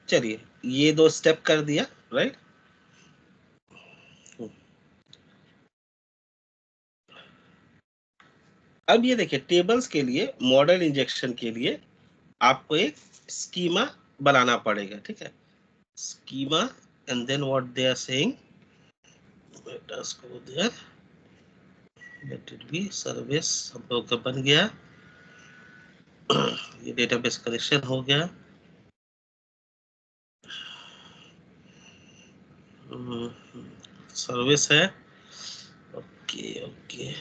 चलिए ये 2 स्टेप कर दिया, राइट। अब ये देखिए टेबल्स के लिए मॉडल इंजेक्शन के लिए आपको एक स्कीमा बनाना पड़ेगा, ठीक है, schema and then what they are saying, let us go there, let it be service, हम लोग का बन गया, ये डेटाबेस कनेक्शन हो गया, सर्विस है, ओके ओके,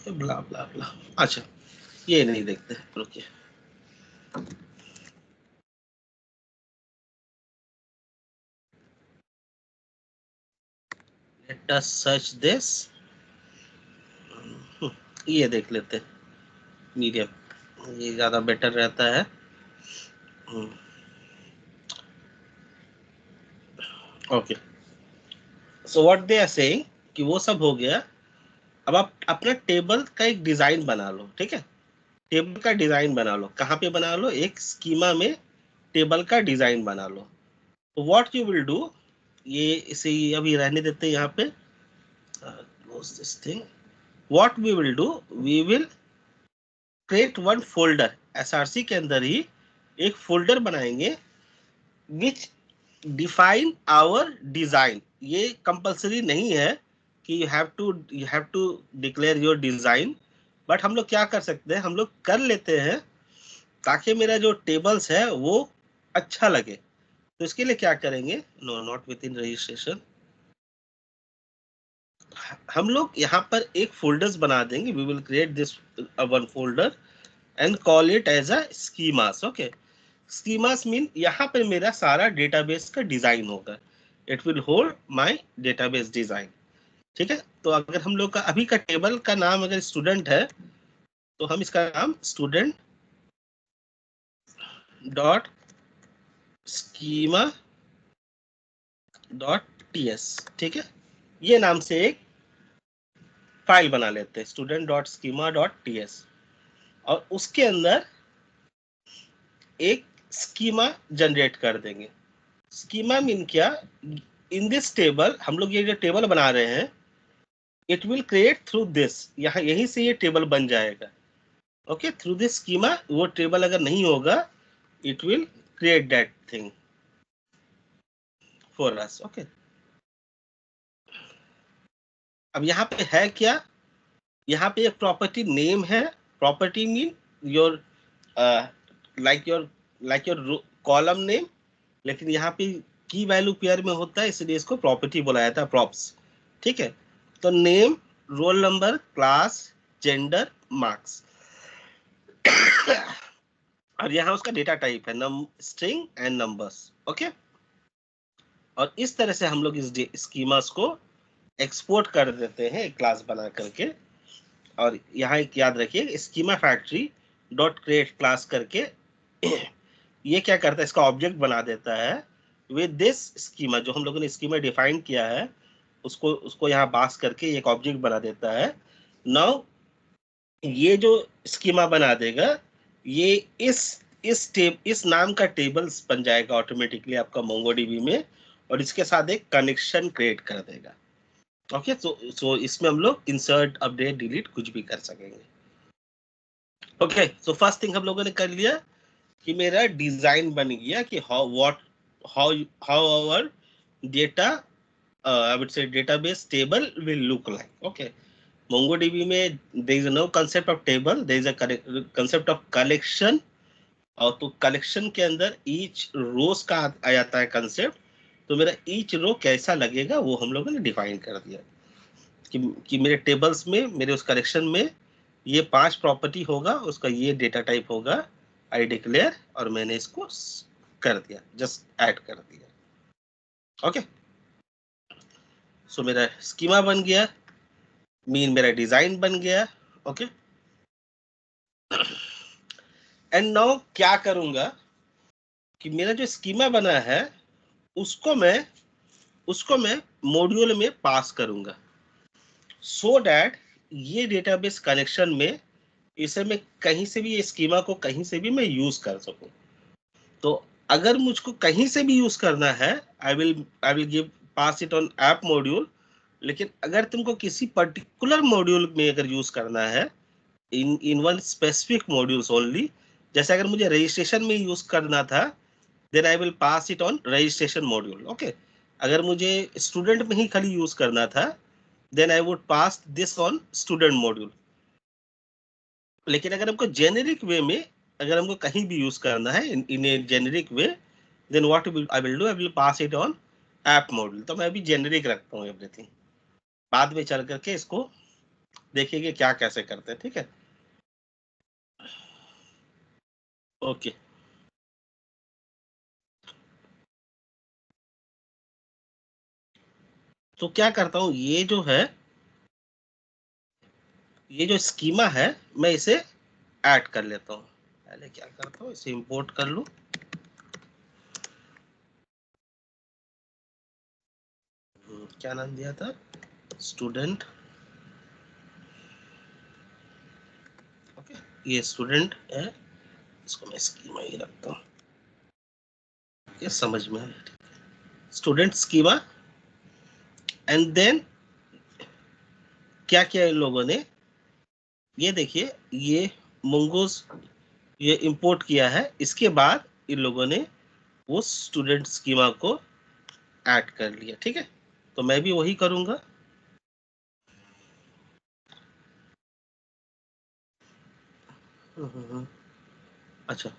ब्ला ब्ला ब्ला। अच्छा ये नहीं देखते, रुकिए, लेट अस सर्च दिस, ये देख लेते हैं, मीडियम, ये ज्यादा बेटर रहता है। Okay, so what they are saying कि वो सब हो गया। अब आप अपना टेबल का एक डिजाइन बना लो, ठीक है, टेबल का डिजाइन बना लो, कहाँ पे बना लो, एक स्कीमा में टेबल का डिजाइन बना लो। तो व्हाट यू विल डू, ये इसे अभी रहने देते हैं यहाँ पे, close this thing, what we will do, we will create one folder, SRC के अंदर ही एक फोल्डर बनाएंगे विच डिफाइन आवर डिजाइन। ये कंपलसरी नहीं है कि you have to declare your design, but हम लोग क्या कर सकते हैं, हम लोग कर लेते हैं ताकि मेरा जो टेबल्स है वो अच्छा लगे। तो इसके लिए क्या करेंगे, no not within registration, हम लोग यहाँ पर एक फोल्डर्स बना देंगे, we will create this one folder and call it as a schemas. Okay, schemas mean यहाँ पर मेरा सारा डेटाबेस का डिजाइन होगा, it will hold my database design, ठीक है। तो अगर हम लोग का अभी का टेबल का नाम अगर स्टूडेंट है तो हम इसका नाम student dot schema dot TS, ठीक है, ये नाम से एक फाइल बना लेते हैं, student dot schema dot TS, और उसके अंदर एक स्कीमा जनरेट कर देंगे। स्कीमा मीन क्या, इन दिस टेबल, हम लोग ये जो टेबल बना रहे हैं, it will create through this, यहाँ यहीं से ये टेबल बन जाएगा। ओके, थ्रू दिस स्कीमा, वो टेबल अगर नहीं होगा, it will create that thing for us. Okay, अब यहाँ पे है क्या, यहाँ पे एक प्रॉपर्टी नेम है, property mean your like your column name, लेकिन यहाँ पे की वैल्यू पेयर में होता है, इसलिए इसको प्रॉपर्टी बोला जाता है, प्रॉप्स, ठीक है। तो name, roll number, class, gender, marks, और यहाँ उसका डेटा टाइप है स्ट्रिंग एंड नंबर्स। ओके, और इस तरह से हम लोग इस स्कीमास को एक्सपोर्ट कर देते हैं क्लास बना करके। और यहाँ एक याद रखिए, schema factory dot create class करके ये क्या करता है, इसका ऑब्जेक्ट बना देता है विद दिस स्कीमा, जो हम लोगों ने स्कीमा डिफाइन किया है उसको यहाँ पास करके एक ऑब्जेक्ट बना देता है। नाउ ये जो स्कीमा बना देगा, ये इस नाम का टेबल्स बन जाएगा ऑटोमेटिकली आपका मोंगोडीबी में, और इसके साथ एक कनेक्शन क्रिएट कर देगा। ओके, सो इसमें हम लोग इंसर्ट, अपडेट, डिलीट कुछ भी कर सकेंगे। ओके, सो फर्स्ट थिंग हम लोगों ने कर लिया कि मेरा डिजाइन बन गया कि how our data, I would say database table will look like. Okay, MongoDB में there is no concept of table, there is a concept of collection, और तो कलेक्शन के अंदर ईच रोज का आ जाता है कंसेप्ट। तो मेरा ईच रो कैसा लगेगा वो हम लोगों ने डिफाइन कर दिया कि मेरे टेबल्स में, मेरे उस कलेक्शन में ये 5 प्रॉपर्टी होगा, उसका ये डेटा टाइप होगा, आई डिक्लेयर, और मैंने इसको कर दिया, जस्ट ऐड कर दिया। ओके, सो मेरा स्कीमा बन गया, मीन मेरा डिजाइन बन गया। ओके, एंड नाउ क्या करूंगा कि मेरा जो स्कीमा बना है उसको मैं मॉड्यूल में पास करूंगा। सो दैट ये डेटाबेस कनेक्शन में इसे मैं कहीं से भी, ये स्कीमा को कहीं से भी मैं यूज कर सकूं। तो अगर मुझको कहीं से भी यूज करना है, I will give pass it on app module. लेकिन अगर तुमको किसी पर्टिकुलर मॉड्यूल में अगर यूज करना है, in one specific modules only, जैसे अगर मुझे रजिस्ट्रेशन में यूज करना था, then I will pass it on registration module. Okay, अगर मुझे स्टूडेंट में ही खाली यूज करना था, then I would pass this on student module. लेकिन अगर हमको जेनेरिक वे में, अगर हमको कहीं भी यूज करना है in a generic way, then what I will do, I will pass it on app module. तो मैं अभी जेनेरिक रखता हूँ एवरीथिंग, बाद में चल करके इसको देखिए क्या कैसे करते हैं। ठीक है, ओके। तो क्या करता हूँ, ये जो है, ये जो स्कीमा है, मैं इसे ऐड कर लेता हूँ। पहले क्या करता हूँ, इसे इंपोर्ट कर लूँ। क्या नाम दिया था, स्टूडेंट। ओके, ये स्टूडेंट है, इसको मैं स्कीमा ही रखता हूँ, ये समझ में आया। Student schema. एंड देन क्या किया इन लोगों ने, ये देखिए, ये मोंगोज ये इंपोर्ट किया है। इसके बाद इन लोगों ने वो स्टूडेंट स्कीमा को ऐड कर लिया। ठीक है, तो मैं भी वही करूंगा। अच्छा,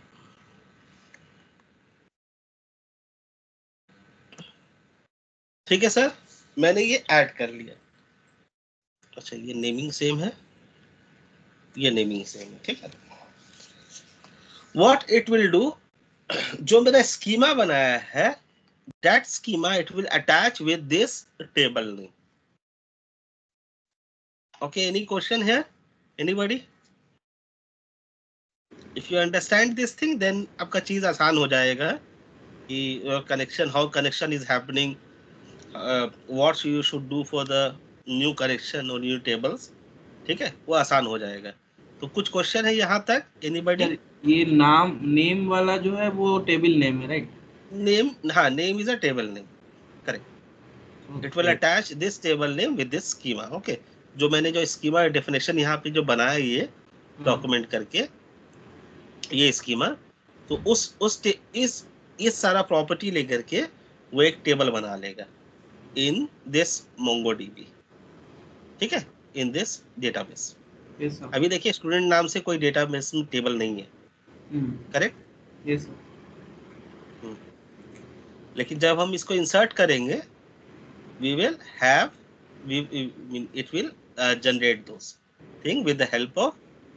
ठीक है सर, मैंने ये ऐड कर लिया। अच्छा, ये नेमिंग सेम है, ये नेमिंग सेम है। ठीक है, व्हाट इट विल डू, जो मैंने स्कीमा बनाया है, that schema it will attach with this table name. Okay, any question है, anybody? If you understand this thing, then आपका चीज आसान हो जाएगा कि connection, how connection is happening, what you should do for the new connection और new tables. ठीक है, वो आसान हो जाएगा। तो कुछ क्वेश्चन है यहाँ तक, एनीबॉडी? सर ये नेम वाला जो है वो टेबल नेम है, राइट? नेम, हाँ, name is a table name, correct. It will okay. Attach this table name with this schema. Okay, जो मैंने जो स्कीमा डेफिनेशन यहाँ पे जो बनाया, ये डॉक्यूमेंट करके, ये स्कीमा, तो इस सारा प्रॉपर्टी लेकर के वो एक टेबल बना लेगा इन दिस मोंगोडीबी। ठीक है, in this database. Yes sir. अभी देखिए, स्टूडेंट नाम से कोई डेटाबेस में टेबल नहीं है, करेक्ट। Yes sir. लेकिन जब हम इसको इंसर्ट करेंगे, we will have it will generate those thing with the help of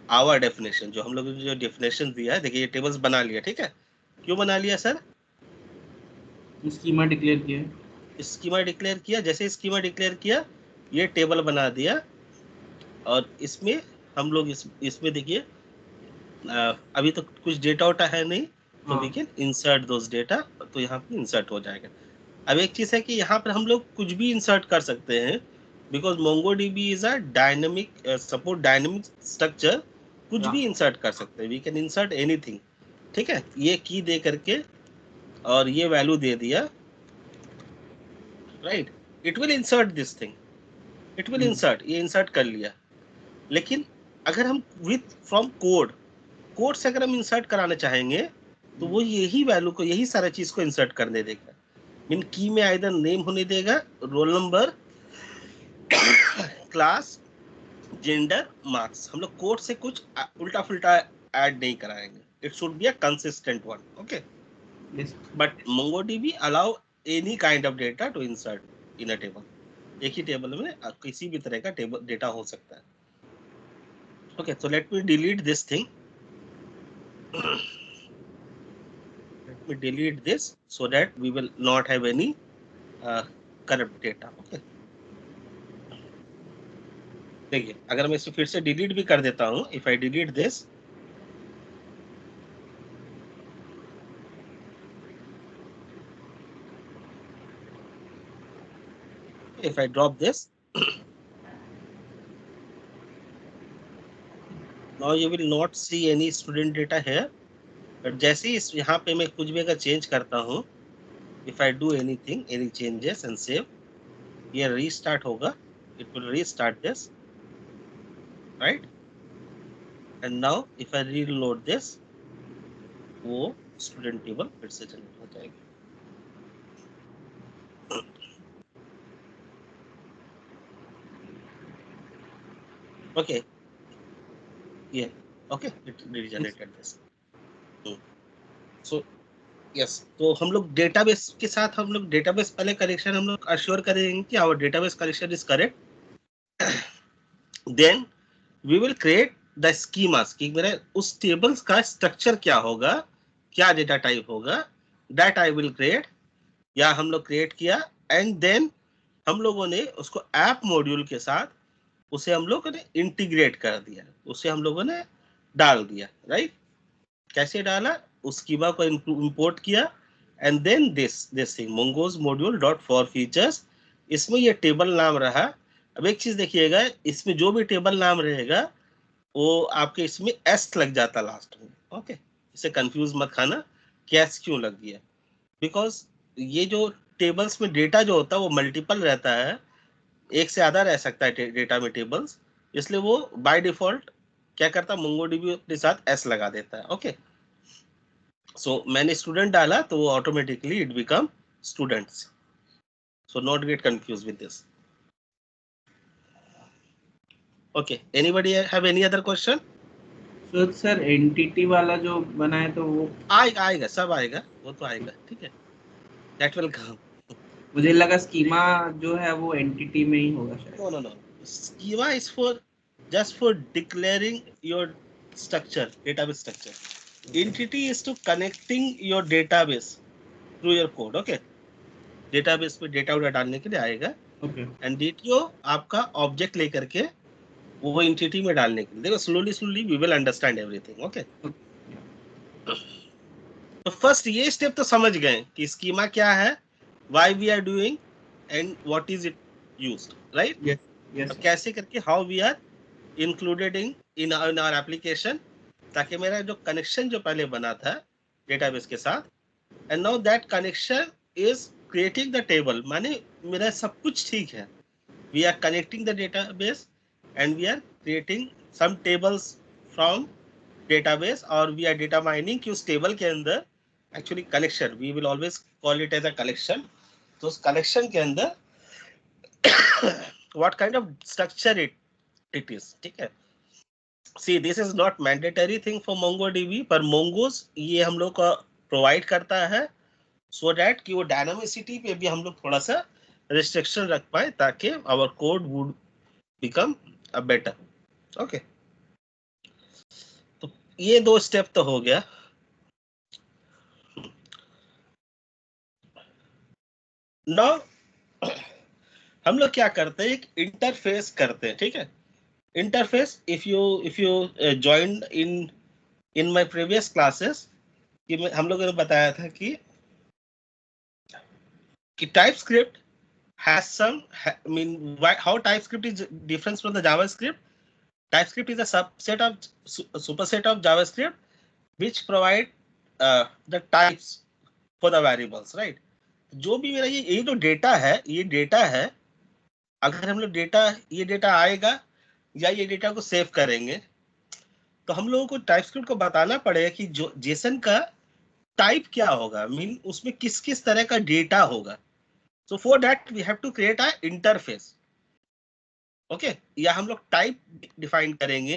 our definition। जो हम लोग ने जो definition दिया है, देखिए ये टेबल्स बना लिया। ठीक है, क्यों बना लिया सर? स्कीमा डिक्लेयर किया है। स्कीमा डिक्लेयर किया, जैसे स्कीमा डिक्लेयर किया, ये टेबल बना दिया। और इसमें हम लोग इसमें देखिए, अभी तो कुछ डेटा वोटा है नहीं, तो we can insert those data. तो यहाँ पे इंसर्ट हो जाएगा। अब एक चीज है कि यहाँ पर हम लोग कुछ भी इंसर्ट कर सकते हैं, because MongoDB is a dynamic, support dynamic structure. कुछ भी इंसर्ट कर सकते हैं, वी कैन इंसर्ट एनीथिंग। ठीक है, ये की दे करके और ये वैल्यू दे दिया, right, it will insert this thing, it will insert, ये इंसर्ट कर लिया। लेकिन अगर हम विथ फ्रॉम कोड से अगर हम इंसर्ट कराना चाहेंगे, तो वो यही वैल्यू को, यही सारा चीज को इंसर्ट करने देगा। मीन की में आइदर नेम होने देगा, role number, class, gender, marks. हम लोग कोड से कुछ उल्टा फुल्टा ऐड नहीं कराएंगे। It should be a consistent one. Okay, but MongoDB allow any kind of data to insert in a table. एक ही टेबल में किसी भी तरह का टेबल डेटा हो सकता है। Okay, so let me delete this thing. Let me delete this so that we will not have any corrupt data. Okay. देखिए, अगर मैं इसे फिर से डिलीट भी कर देता हूँ, if I delete this, if I drop this, Now you will not see any student data here. But जैसे ही इस यहाँ पे मैं कुछ भी अगर चेंज करता हूँ, if I do anything, any changes and save, ये restart होगा, it will restart this, right? And now if I reload this, वो student table फिर से जनरेट हो जाएगी. Okay. Yeah. Okay. It regenerated this. So yes. तो हम लोग डेटाबेस के साथ हम लोग डेटाबेस पहले कनेक्शन हम लोग अश्योर करेंगे कि our database connection is correct. Then we will create the schemas कि मेरे उस टेबल्स का स्ट्रक्चर क्या होगा, क्या डेटा टाइप होगा, दैट आई विल क्रिएट, या हम लोग क्रिएट किया एंड देन हम लोगों ने उसको ऐप मॉड्यूल के साथ उसे हम लोगों ने इंटीग्रेट कर दिया, उसे हम लोगों ने डाल दिया, राइट? कैसे डाला? उस स्कीमा को इंपोर्ट किया and then this thing mongoose module dot for features, इसमें ये टेबल नाम रहा. अब एक चीज देखिएगा, इसमें जो भी टेबल नाम रहेगा वो आपके इसमें एस लग जाता लास्ट में. ओके, इसे कंफ्यूज मत खाना कि एस क्यों लग गया, बिकॉज ये जो टेबल्स में डेटा जो होता है वो मल्टीपल रहता है, एक से ज्यादा रह सकता है डेटा में टेबल्स, इसलिए वो बाय डिफॉल्ट क्या करता है, MongoDB अपने साथ एस लगा देता है. ओके, सो मैंने स्टूडेंट डाला तो वो automatically it become students. So not get confuse with this. Okay, anybody have any other question? तो सर एंटिटी वाला जो बना है तो वो आएगा, आएगा, सब आएगा, वो तो आएगा, ठीक है, दैट विल कम. मुझे लगा स्कीमा जो है वो एंटिटी में ही होगा शायद. No, no, no. Schema is for just for declaring your structure, database structure. Entity is to connecting your database through your code. Okay. Database पे डेटा उड़ा डालने के लिए आएगा. Okay. And DTO आपका ऑब्जेक्ट लेकर के वो एंटिटी में डालने के लिए. देखो slowly we will understand everything. Okay. तो फर्स्ट ये स्टेप तो समझ गए कि स्कीमा क्या है, why we are doing and what is it used, right? Yes. Yes. अब कैसे करके how we are included in our application, ताकि मेरा जो कनेक्शन जो पहले बना था डेटाबेस के साथ, and now that connection is creating the table, माने मेरा सब कुछ ठीक है, we are connecting the database and we are creating some tables from database, और वी आर डेटा माइनिंग कि उस टेबल के अंदर actually connection, we will always call it as a collection. तो उस कलेक्शन के अंदर what kind of structure it is, ठीक है. See, this is not mandatory thing for MongoDB, पर Mongoose ये हम लोग को प्रोवाइड करता है so that कि वो डायनामिसिटी पे भी हम लोग थोड़ा सा रिस्ट्रिक्शन रख पाए ताकि our code would become a better. Okay. तो ये दो स्टेप तो हो गया. Now हम लोग क्या करते हैं, एक इंटरफेस करते हैं, ठीक है. Interface, if you joined in my previous classes, कि हम लोगों ने बताया था कि TypeScript has some, I mean, how TypeScript is different from the JavaScript. TypeScript is a superset of JavaScript which provide the types for the variables, right? जो भी मेरा ये जो डेटा है, ये डेटा है, अगर हम लोग ये डेटा आएगा या ये डेटा को सेव करेंगे, तो हम लोगों को TypeScript को बताना पड़ेगा कि जो जेसन का टाइप क्या होगा, मीन उसमें किस किस तरह का डेटा होगा. So for that we have to create a interface. Okay, या हम लोग टाइप डिफाइन करेंगे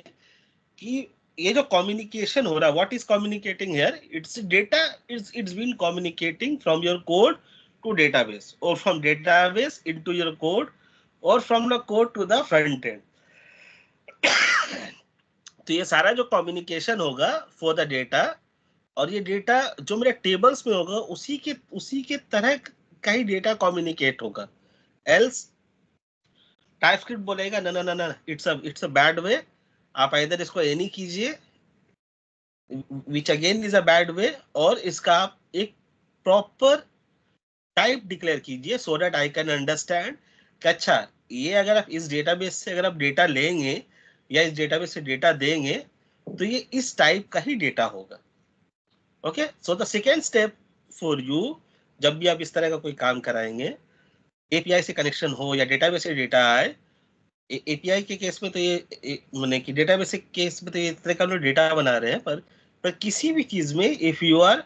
कि ये जो कम्युनिकेशन हो रहा है, what is communicating here, it's data, it's been communicating from your code to database, और from database into your code, और from the code to the front end. तो ये सारा जो कम्युनिकेशन होगा फॉर द डेटा, और ये डेटा जो मेरे टेबल्स में होगा उसी के तरह का ही डेटा कम्युनिकेट होगा. एल्स टाइपस्क्रिप्ट बोलेगा ना ना ना ना, इट्स अ बैड वे, आप इधर इसको एनी कीजिए, which again is a bad way, और इसका आप एक प्रॉपर टाइप डिक्लेयर कीजिए so that I can understand कि अच्छा ये अगर आप इस डेटाबेस से अगर आप डेटा लेंगे या इस डेटाबेस से डेटा देंगे तो ये इस टाइप का ही डेटा होगा। Okay, so the second step for you, जब भी आप इस तरह का कोई काम कराएंगे, एपीआई से कनेक्शन हो या डेटाबेस से डेटा आए, एपीआई के केस में तो ये माने कि डेटाबेस के केस में तो ये तरह का हम लोग डेटा बना रहे हैं, पर किसी भी चीज में if you are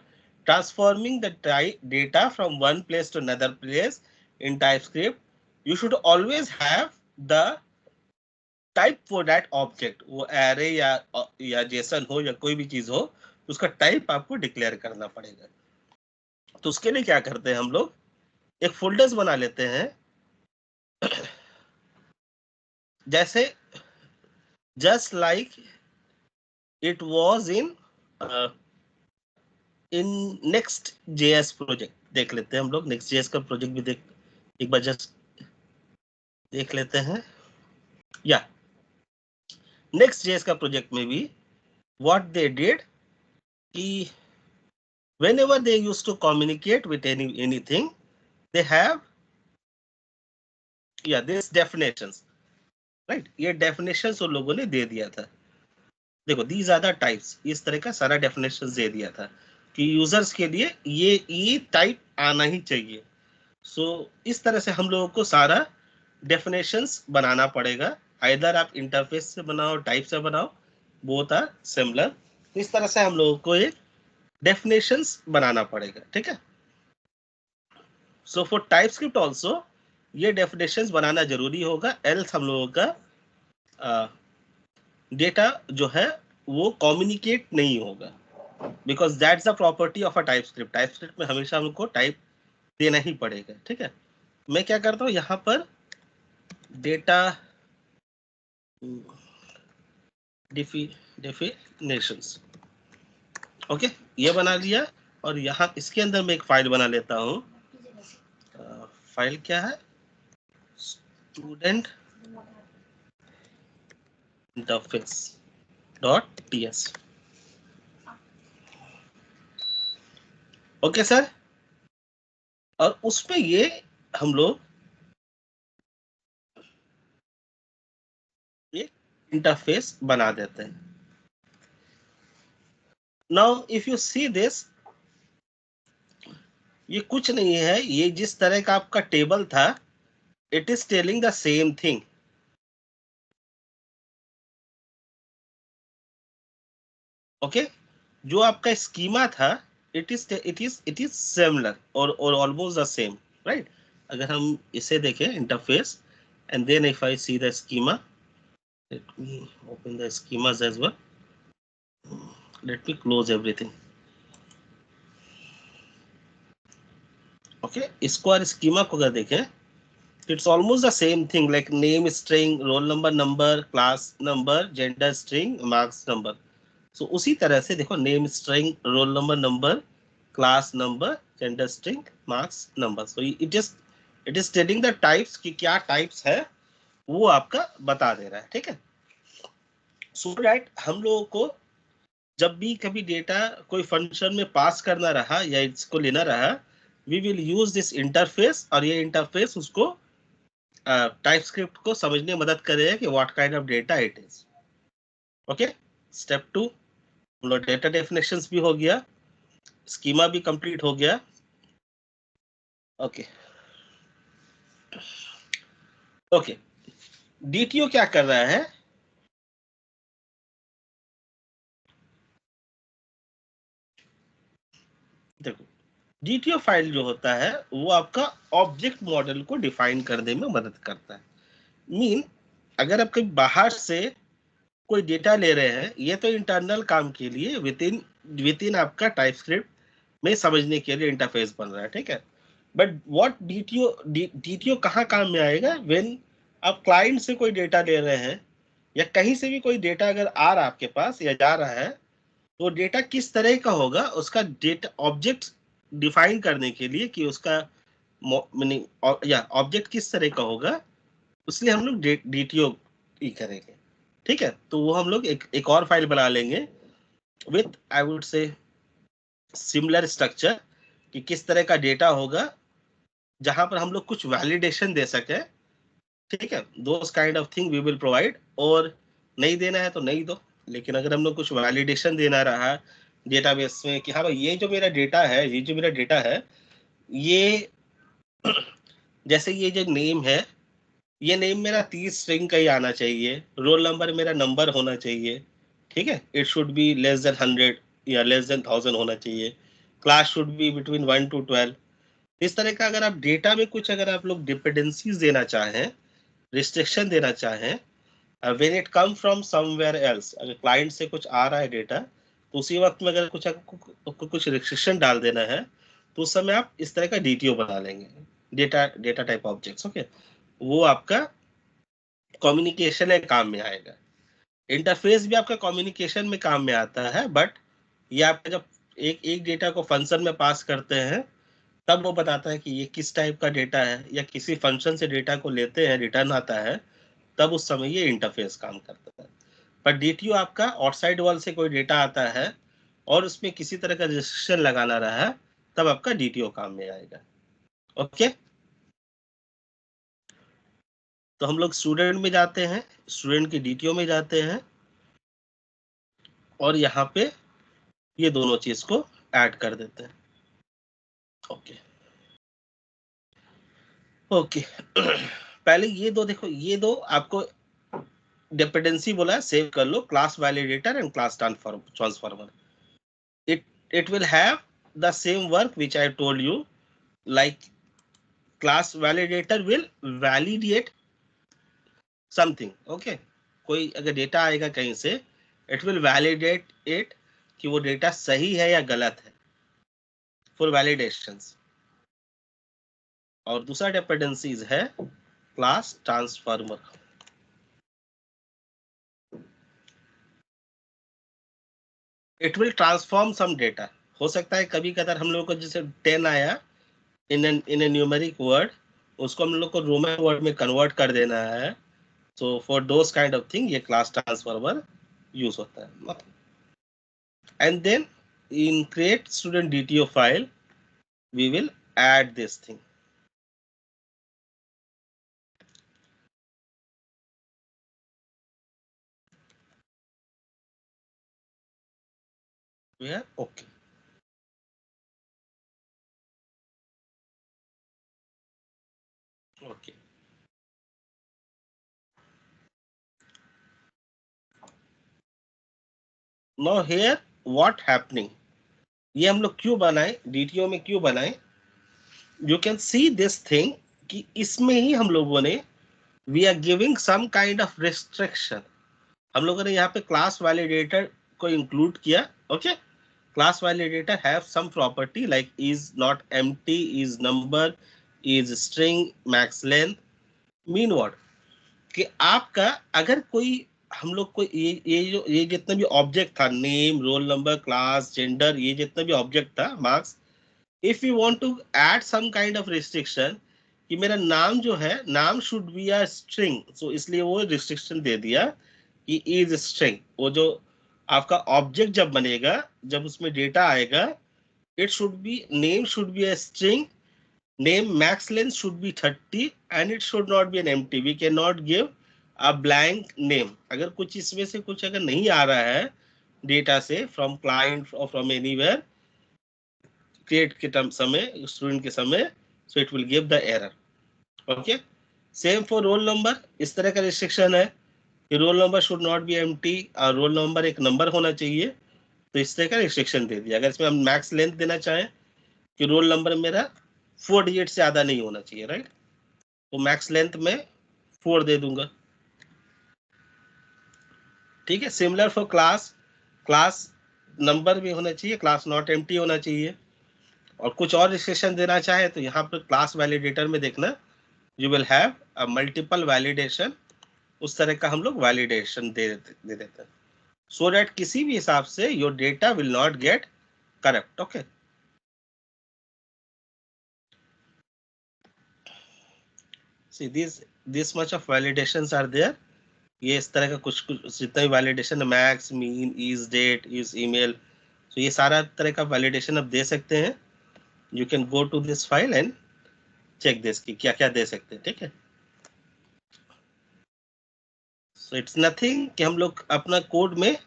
transforming the data from one place to another place in TypeScript, you should always have the type for that object. वो एरे या जेसन हो या कोई भी चीज हो, उसका टाइप आपको डिक्लेयर करना पड़ेगा। तो उसके लिए क्या करते हैं हम लोग, एक फोल्डर्स बना लेते हैं, जैसे just like it was in Next.js project. देख लेते हैं हम लोग Next.js का प्रोजेक्ट भी एक बार जस्ट देख लेते हैं। या Next.js का प्रोजेक्ट में भी what they did कि whenever they used to communicate with anything, they have this definitions, right? ये definitions उन लोगों ने दे दिया था। देखो these are the types, इस तरह का सारा definitions दे दिया था कि यूजर्स के लिए ये टाइप आना ही चाहिए। सो इस तरह से हम लोगों को सारा डेफिनेशंस बनाना पड़ेगा। आइदर आप इंटरफेस से बनाओ, टाइप से बनाओ, बोथ आर सिमिलर। इस तरह से हम लोगों को एक डेफिनेशंस बनाना पड़ेगा, ठीक है। सो फॉर टाइपस्क्रिप्ट आल्सो ये डेफिनेशंस बनाना जरूरी होगा, एल्स हम लोगों का डेटा जो है वो कम्युनिकेट नहीं होगा, because that's the property of a TypeScript. TypeScript में हमेशा हमको टाइप देना ही पड़ेगा, ठीक है। मैं क्या करता हूँ यहाँ पर डेटा डेफिनेशंस, ओके, ये बना लिया। और यहाँ इसके अंदर मैं एक फाइल बना लेता हूँ। फाइल क्या है, student interface .ts। Okay sir, और उसमें ये हम लोग एक इंटरफेस बना देते हैं। Now if you see this, ये कुछ नहीं है, ये जिस तरह का आपका टेबल था, it is telling the same thing. Okay, जो आपका स्कीमा था, इट इज सिमिलर और ऑलमोस्ट द सेम, राइट। अगर हम इसे देखें interface, and then if I see the schema, let me open the schemas as well, let me close everything। Okay, इसको और स्कीमा को अगर देखें, it's almost the same thing, like name string, roll number, class number, gender string, marks number. So उसी तरह से देखो, name string, roll number, class number, gender string, marks number. So it is telling the types कि क्या types है, वो आपका बता दे रहा है, ठीक है। सो दैट हम लोगों को जब भी कभी डेटा कोई फंक्शन में पास करना रहा या इसको लेना रहा, we will use this interface, और ये इंटरफेस उसको टाइपस्क्रिप्ट को समझने में मदद करेगा कि what kind of data it is. Okay, step 2 data definitions भी हो गया, स्कीमा भी कंप्लीट हो गया। ओके ओके, डीटीओ क्या कर रहा है, देखो डीटीओ फाइल जो होता है वो आपका ऑब्जेक्ट मॉडल को डिफाइन करने में मदद करता है। मीन अगर आप कहीं बाहर से कोई डेटा ले रहे हैं, ये तो इंटरनल काम के लिए विद इन आपका टाइपस्क्रिप्ट में समझने के लिए इंटरफेस बन रहा है, ठीक है। बट व्हाट डीटीओ कहाँ काम में आएगा, व्हेन आप क्लाइंट से कोई डेटा ले रहे हैं या कहीं से भी कोई डेटा अगर आ रहा है आपके पास या जा रहा है, तो डेटा किस तरह का होगा, उसका डेटा ऑब्जेक्ट डिफाइन करने के लिए कि उसका या ऑब्जेक्ट किस तरह का होगा, इसलिए हम लोग डीटीओ ही करेंगे, ठीक है। तो वो हम लोग एक और फाइल बना लेंगे विथ आई वुड से सिमिलर स्ट्रक्चर, कि किस तरह का डेटा होगा जहां पर हम लोग कुछ वैलिडेशन दे सके, ठीक है। Those kind of thing we will provide, और नहीं देना है तो नहीं दो, लेकिन अगर हम लोग कुछ वैलिडेशन देना रहा डेटाबेस में कि हाँ भाई ये जो मेरा डेटा है, ये जैसे ये जो नेम है, ये नेम मेरा 30 स्ट्रिंग का ही आना चाहिए, रोल नंबर मेरा नंबर होना चाहिए, ठीक है, it should be less than 100 या लेस देन 1000 होना चाहिए, class should be between 1 to 12। इस तरह का अगर आप डेटा में कुछ अगर आप लोग डिपेंडेंसीज देना चाहें, रिस्ट्रिक्शन देना चाहें, when it come from somewhere else, अगर क्लाइंट से कुछ आ रहा है डेटा, तो उसी वक्त में अगर कुछ रिस्ट्रिक्शन डाल देना है, तो उस समय आप इस तरह का डीटीओ बना लेंगे, डेटा टाइप ऑब्जेक्ट्स। ओके, वो आपका कम्युनिकेशन में काम में आएगा। इंटरफेस भी आपका कम्युनिकेशन में काम में आता है, बट ये आपका जब एक डेटा को फंक्शन में पास करते हैं, तब वो बताता है कि ये किस टाइप का डेटा है, या किसी फंक्शन से डेटा को लेते हैं, रिटर्न आता है, तब उस समय ये इंटरफेस काम करता है। पर डीटीओ आपका आउटसाइड वर्ल्ड से कोई डेटा आता है और उसमें किसी तरह का रिस्ट्रिक्शन लगाना रहा है, तब आपका डीटीओ काम में आएगा। ओके, तो हम लोग स्टूडेंट में जाते हैं, स्टूडेंट के डीटीओ में जाते हैं, और यहाँ पे ये दोनों चीज को ऐड कर देते हैं। ओके ओके पहले ये दो देखो, ये दो आपको डिपेंडेंसी बोला है, सेव कर लो, class validator and class transformer. it will have the same work which I told you, like class validator will validate something। okay, कोई अगर डेटा आएगा कहीं से, it will validate it कि वो डेटा सही है या गलत है, for validations। और दूसरा डिपेंडेंसीज है class transformer. It will transform some data. हो सकता है कभी कदार हम लोगों को जैसे 10 आया इन ए न्यूमेरिक वर्ड, उसको हम लोग को रोमन वर्ड में कन्वर्ट कर देना है। So for those kind of thing ये क्लास ट्रांसफॉर्मर यूज होता है। And then in create student DTO file we will add this thing. Okay, okay, now here what happening, ये हम लोग क्यों बनाए, डीटीओ में क्यों बनाए, you can see this thing कि इसमें ही हम लोगों ने we are giving some kind of restriction. हम लोगों ने यहाँ पे क्लास वैलिडेटर को इंक्लूड किया। Okay, class validator have sum property like is not empty, is number, is string, max length, mean word, कि आपका अगर कोई हम लोग को ये जितना भी ऑब्जेक्ट था, name, roll number, class, gender, ये जितना भी ऑब्जेक्ट था, marks, if you want to add some kind of restriction कि मेरा नाम जो है, नाम should be a string, so इसलिए वो रिस्ट्रिक्शन दे दिया कि इज स्ट्रिंग। वो जो आपका ऑब्जेक्ट जब बनेगा, जब उसमें डेटा आएगा, it should B, name should be a string, name max length should be 30 and it should not be an empty, we cannot give a blank name। अगर कुछ इसमें से कुछ अगर नहीं आ रहा है डेटा से, फ्रॉम क्लाइंट और फ्रॉम एनीवेयर, क्रिएट के समय, स्टूडेंट के समय, so it will give the error. Okay, same for roll number, इस तरह का रिस्ट्रिक्शन है कि roll number should not be empty, और रोल नंबर एक नंबर होना चाहिए, तो इस तरह का रिस्ट्रिक्शन दे दिया। अगर इसमें हम मैक्स लेंथ देना चाहें कि रोल नंबर मेरा 4 डिजिट से ज्यादा नहीं होना चाहिए, राइट, तो मैक्स लेंथ में 4 दे दूंगा। ठीक है, similar for class, class number भी होना चाहिए, क्लास नॉट एम्प्टी होना चाहिए। और कुछ और रिस्ट्रिक्शन देना चाहे तो यहाँ पर क्लास वैलिडेटर में देखना, you will have a multiple validation, उस तरह का हम लोग वैलिडेशन दे देते हैं, सो दैट किसी भी हिसाब से your data will not get corrupt. Okay, see this much of validations are there. ये इस तरह का कुछ कुछ जितना भी validation, max, min, is date, is email, तो ये सारा तरह का वैलिडेशन आप दे सकते हैं। You can go to this file and check this कि क्या क्या दे सकते हैं। ठीक है, सो इट्स नथिंग कि हम लोग अपना कोड में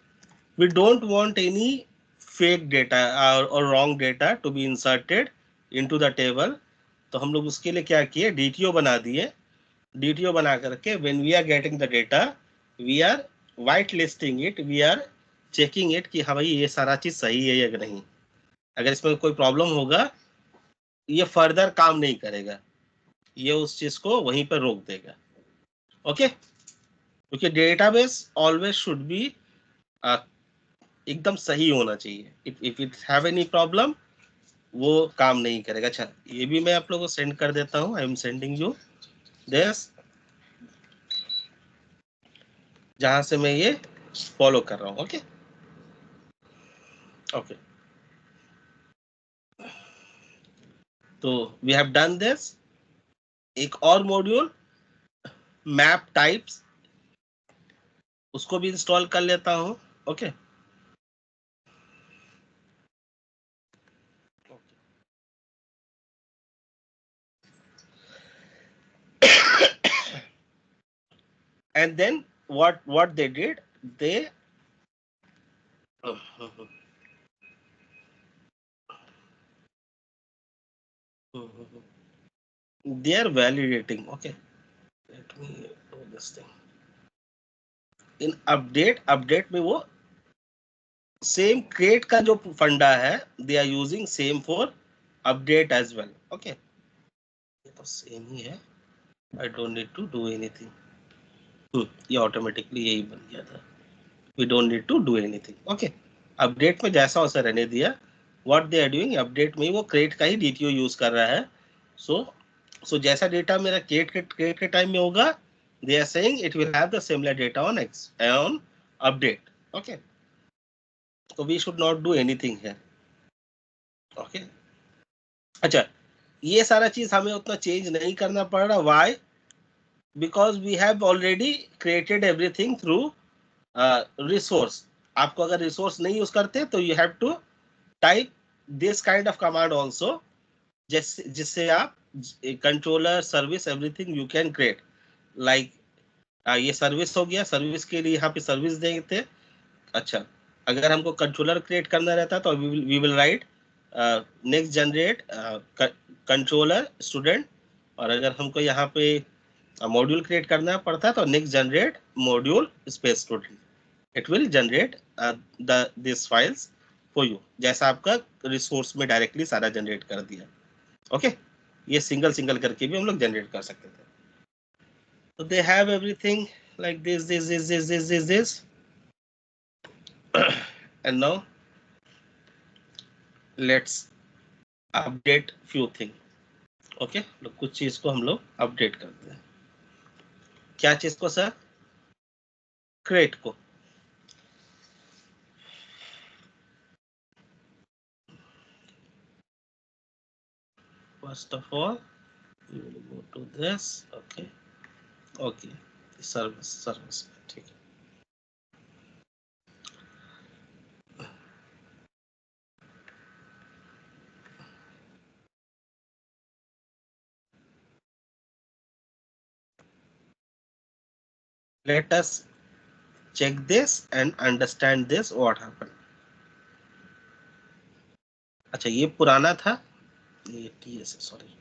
we don't want any fake data or wrong data to be inserted into the table. तो हम लोग उसके लिए क्या किए, DTO बना दिए. DTO बना करके when we are getting the data, we are white listing it, we are checking it कि हाँ भाई ये सारा चीज सही है या नहीं. अगर इसमें कोई प्रॉब्लम होगा ये फर्दर काम नहीं करेगा, ये उस चीज को वहीं पर रोक देगा. ओके, क्योंकि डेटाबेस ऑलवेज शुड बी एकदम सही होना चाहिए. If it have any problem वो काम नहीं करेगा. अच्छा, ये भी मैं आप लोगों को सेंड कर देता हूँ. I am sending you this, जहां से मैं ये फॉलो कर रहा हूँ. ओके ओके, तो वी हैव डन दिस. एक और मॉड्यूल मैप टाइप्स, उसको भी इंस्टॉल कर लेता हूँ. Okay and then what they did, they they are validating. Okay, let me do this thing. In update में वो सेम create का जो फंडा है, they are using same for update as well. Okay, ये तो सेम ही है. I don't need to do anything. ये ऑटोमेटिकली यही बन गया था. We don't need to do anything. Okay, update में जैसा वैसा रहने दिया. What they are doing, update में वो create का ही DTO यूज कर रहा है. So जैसा डेटा मेरा create के टाइम में होगा, they are saying it will have the similar data on update. Okay, so we should not do anything here. Okay, अच्छा, ये सारा चीज हमें उतना चेंज नहीं करना पड़ रहा. Why? Because we have already created everything through resource. आपको अगर रिसोर्स नहीं यूज करते तो you have to type this kind of command also, जिससे आप controller service everything you can create. Like ये सर्विस हो गया, सर्विस के लिए यहाँ पे सर्विस देते. अच्छा, अगर हमको कंट्रोलर क्रिएट करना रहता तो we will write next generate controller student. और अगर हमको यहाँ पे मॉड्यूल क्रिएट करना पड़ता तो next generate module space student. It will generate these files for you, जैसा आपका रिसोर्स में डायरेक्टली सारा जनरेट कर दिया. ओके, ये सिंगल करके भी हम लोग जनरेट कर सकते थे. तो they have everything like this. And now let's update few thing. Okay, कुछ चीज को हम लोग अपडेट करते हैं. क्या चीज को सर? क्रिएट को. First of all, we will go to this. Okay, service. ठीक है. Let us check this and understand this what happened. अच्छा, ये पुराना था, ये TS है, सॉरी.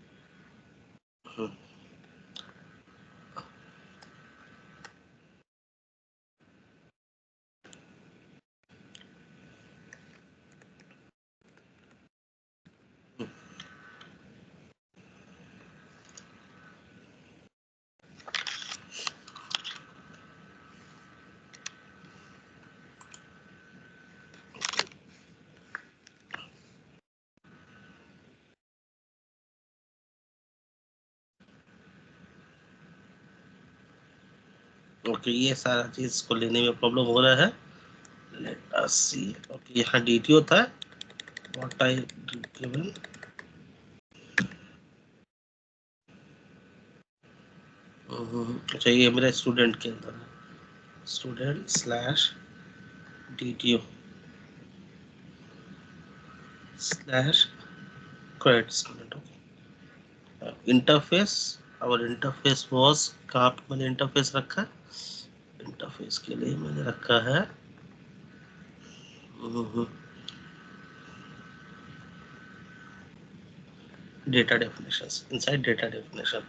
ओके, ये सारा चीज को लेने में प्रॉब्लम हो रहा है. लेट अस सी. ओके, यहाँ DTO था, व्हाट आई गिवन. अच्छा, ये मेरा स्टूडेंट के अंदर है, student slash DTO slash credit student. Okay, interface, और इंटरफेस वॉज, कहाँ पे मैंने इंटरफेस रखा? इंटरफेस के लिए मैंने रखा है Data definitions. Inside data definition.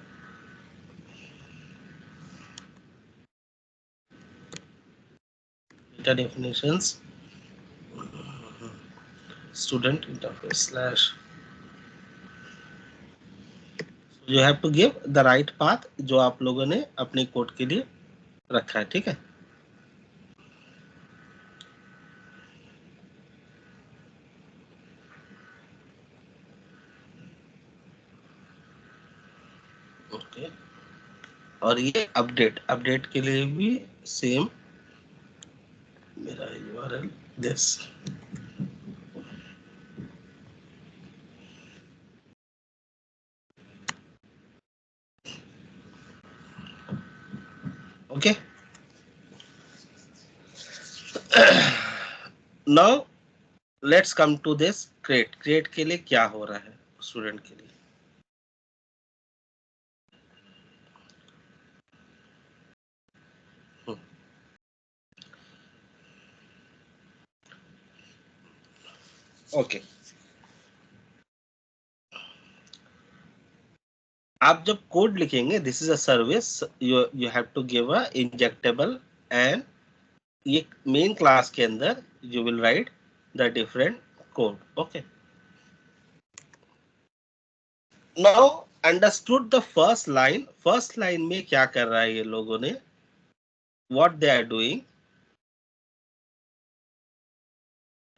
Data definitions. Student interface slash. You have to give the right path जो आप लोगों ने अपने कोड के लिए रखा है, ठीक है। ओके, और ये अपडेट के लिए भी सेम मेरा URL this. Okay, now let's come to this create के लिए क्या हो रहा है स्टूडेंट के लिए। ओके, आप जब कोड लिखेंगे this is a service, you have to give a injectable, and ये मेन क्लास के अंदर you will write the different code. Okay, now understood the first line में क्या कर रहा है ये लोगों ने, what they are doing,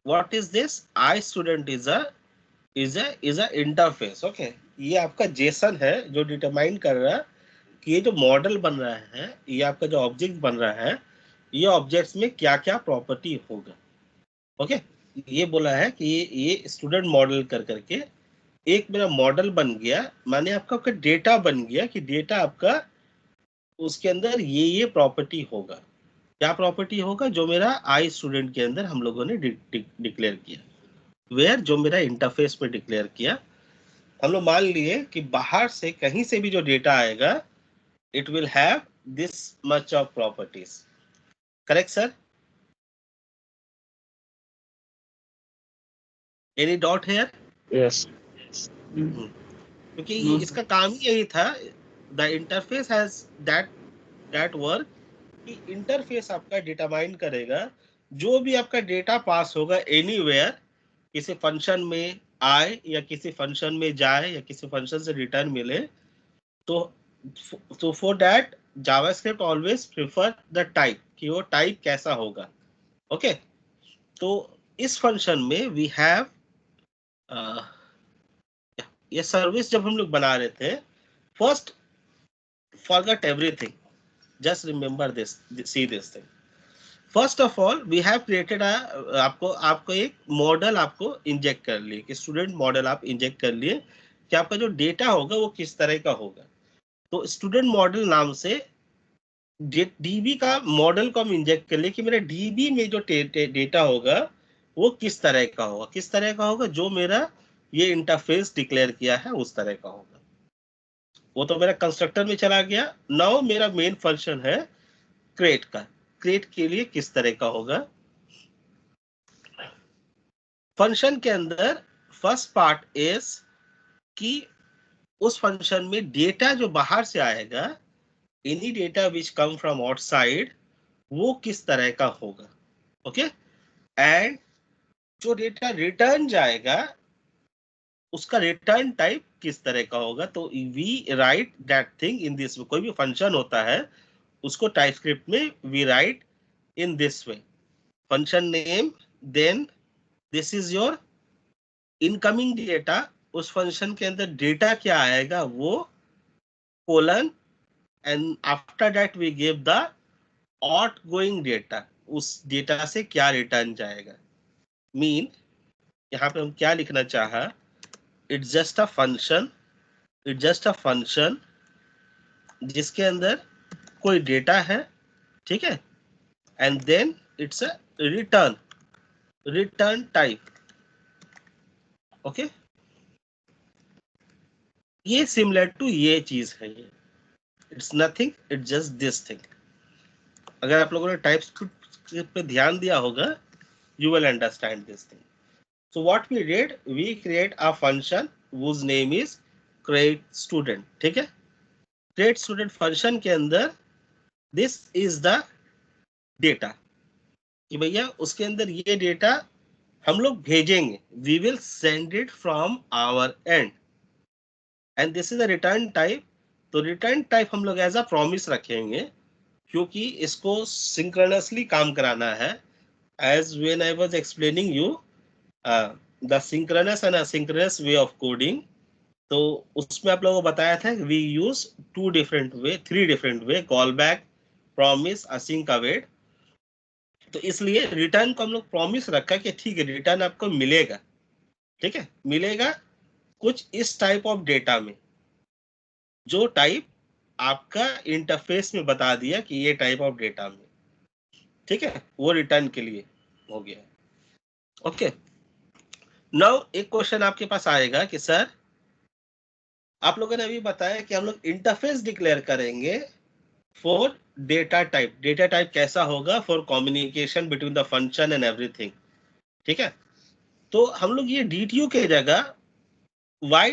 what is this, I student is a interface. Okay, ये आपका जेसन है जो डिटरमाइन कर रहा है कि ये जो मॉडल बन रहा है, ये आपका जो ऑब्जेक्ट बन रहा है, ये ऑब्जेक्ट्स में क्या क्या प्रॉपर्टी होगा। ओके, ये बोला है कि ये स्टूडेंट मॉडल कर करके एक मेरा मॉडल बन गया, माने आपका डेटा बन गया कि डेटा आपका उसके अंदर ये प्रॉपर्टी होगा। क्या प्रॉपर्टी होगा? जो मेरा आई स्टूडेंट के अंदर हम लोगों ने डिक्लेयर किया, वेयर जो मेरा इंटरफेस में डिक्लेयर किया। हम लोग मान लिए कि बाहर से कहीं से भी जो डेटा आएगा it will have this much of properties. Correct sir? Any doubt here? Yes. क्योंकि इसका काम ही यही था, the interface has that work कि इंटरफेस आपका डिटरमाइन करेगा जो भी आपका डेटा पास होगा एनीवेयर, किसी फंक्शन में आए या किसी फंक्शन में जाए या किसी फंक्शन से रिटर्न मिले, तो for that JavaScript always prefer the type कि वो टाइप कैसा होगा। ओके, तो इस फंक्शन में वी हैव ये सर्विस जब हम लोग बना रहे थे, first forget everything, just remember this, see this thing. First of all we have created आपको एक मॉडल आपको इंजेक्ट कर लिए कि स्टूडेंट मॉडल आप इंजेक्ट कर लिए कि आपका जो डेटा होगा वो किस तरह का होगा। तो स्टूडेंट मॉडल नाम से डीबी का मॉडल को हम इंजेक्ट कर लिए कि मेरे डीबी में जो डेटा होगा वो किस तरह का होगा, किस तरह का होगा, जो मेरा ये इंटरफेस डिक्लेयर किया है उस तरह का होगा। वो तो मेरा कंस्ट्रक्टर में चला गया। नाउ मेरा मेन फंक्शन है क्रिएट का। क्रिएट के लिए किस तरह का होगा? फंक्शन के अंदर फर्स्ट पार्ट इज कि उस फंक्शन में डेटा जो बाहर से आएगा, any data which come from outside, वो किस तरह का होगा। ओके, एंड जो डेटा रिटर्न जाएगा उसका रिटर्न टाइप किस तरह का होगा। तो we write that thing in this way. कोई भी फंक्शन होता है उसको टाइपस्क्रिप्ट में we write in this way, function name, then this is your incoming data, उस फंक्शन के अंदर डेटा क्या आएगा वो colon, and after that we give the outgoing data, उस डेटा से क्या रिटर्न जाएगा। मीन यहाँ पे हम क्या लिखना चाहा, इट्स जस्ट अ फंक्शन जिसके अंदर कोई डेटा है, ठीक है, and then it's a return type. Okay, ये सिमिलर टू ये चीज है, ये it's nothing, it's just this thing. अगर आप लोगों ने टाइपस्क्रिप्ट पे ध्यान दिया होगा, you will understand this thing. So what we did, we create a function whose name is create student. ठीक है, create student function के अंदर this is the data कि भैया उसके अंदर ये डेटा हम लोग भेजेंगे, we will send it from our end and this is a return type. तो रिटर्न टाइप हम लोग एज अ प्रॉमिस रखेंगे क्योंकि इसको सिंक्रोनसली काम कराना है. As when I was explaining you the synchronous and asynchronous way of coding, तो उसमें आप लोगों को बताया था we use 3 different way, callback, promise, async await. तो इसलिए रिटर्न को हम लोग प्रॉमिस रखा कि ठीक है रिटर्न आपको मिलेगा. ठीक है, मिलेगा कुछ इस टाइप ऑफ डेटा में, जो टाइप आपका इंटरफेस में बता दिया कि ये टाइप ऑफ डेटा में. ठीक है, वो रिटर्न के लिए हो गया. ओके, नाउ एक क्वेश्चन आपके पास आएगा कि सर आप लोगों ने अभी बताया कि हम लोग इंटरफेस डिक्लेयर करेंगे for data type. Data type कैसा होगा? For communication between the function and everything. ठीक है, तो हम लोग ये DTO के जगह why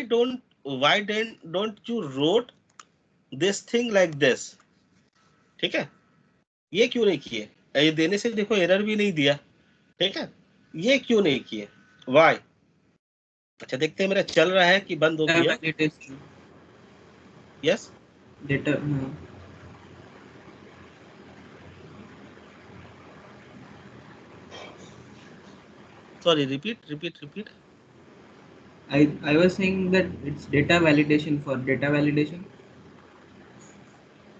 don't you wrote this thing like this? ठीक है, ये क्यों नहीं किए? ये देने से देखो एरर भी नहीं दिया. ठीक है, ये क्यों नहीं किए? Why? अच्छा देखते हैं मेरा चल रहा है कि बंद हो गया. Yes, data sorry, repeat. I was saying that it's data validation for data validation.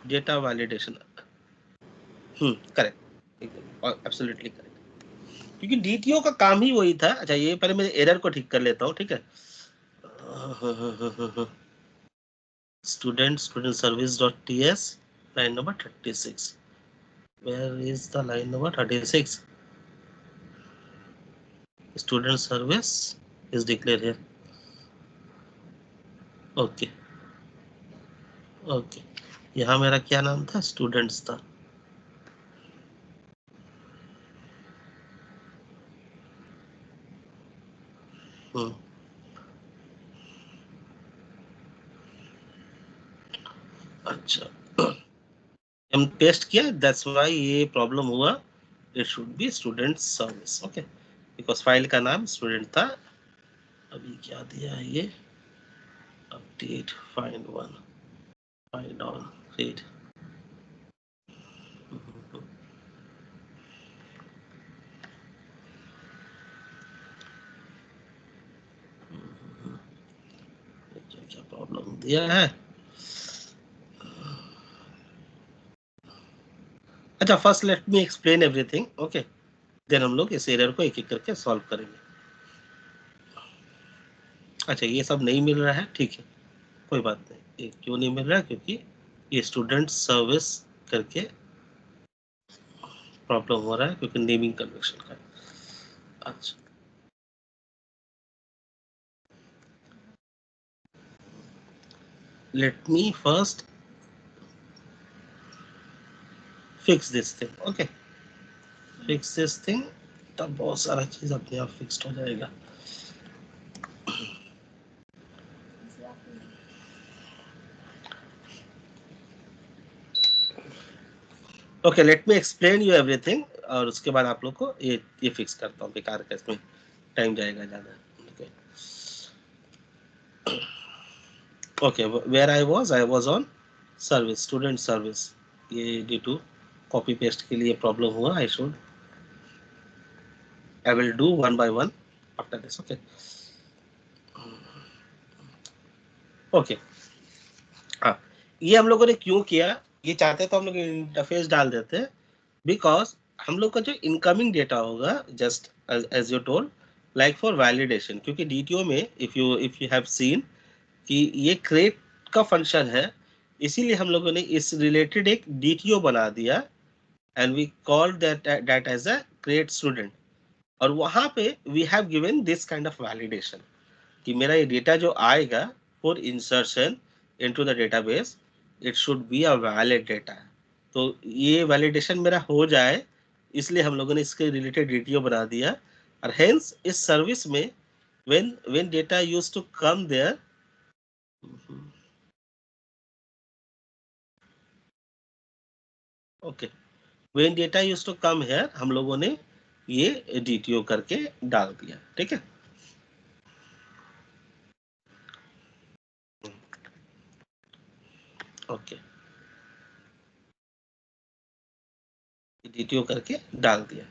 Data validation, correct, एकदम एब्सोल्युटली करेक्ट, क्योंकि DTO का काम ही वही था. अच्छा ये पहले मैं एरर को ठीक कर लेता हूँ. ठीक है, student service.ts line number 36. Where is the line number 36? Student service is declared here. Okay, यहाँ मेरा क्या नाम था? स्टूडेंट्स था. अच्छा, हम पेस्ट किया, दैट्स व्हाई ये प्रॉब्लम हुआ. It should be student service. Okay, because file का नाम स्टूडेंट था. अभी क्या दिया है ये? Update find one, find on, read. क्या प्रॉब्लम दिया है? अच्छा, first let me explain everything. Okay, then हम लोग इस एरर को एक एक करके सॉल्व करेंगे. अच्छा ये सब नहीं मिल रहा है, ठीक है, कोई बात नहीं. ये क्यों नहीं मिल रहा है? क्योंकि ये स्टूडेंट सर्विस करके प्रॉब्लम हो रहा है, क्योंकि नेमिंग कन्वेंशन का. अच्छा, let me first fix this thing. Okay, fix this thing, तब बहुत सारा चीज अपने आप फिक्स्ड हो जाएगा. Okay, let me explain you everything और उसके बाद आप लोग को ये फिक्स करता हूँ. बेकार का इसमें टाइम जाएगा ज़्यादा. Okay, where I was on service, student service. ये due to copy paste के लिए प्रॉब्लम हुआ. I will do one by one after this. Okay. Okay. हाँ, ये हम लोगों ने क्यों किया? ये चाहते तो हम लोग इंटरफेस डाल देते, बिकॉज हम लोग का जो इनकमिंग डेटा होगा, just as you told, like for validation, क्योंकि DTO में इफ यू हैव सीन कि ये क्रिएट का फंक्शन है, इसीलिए हम लोगों ने इस रिलेटेड एक DTO बना दिया and we called that as a create student. और वहां पे we have given this kind of validation कि मेरा ये डेटा जो आएगा for insertion into the database, it should be a valid data. तो ये वैलिडेशन मेरा हो जाए इसलिए हम लोगों ने इसके रिलेटेड DTO बना दिया। और हेंस इस सर्विस में when data used to come there, okay, when data used to come here, हम लोगों ने ये DTO करके डाल दिया। ठीक है, ओके, DTO करके डाल दिया।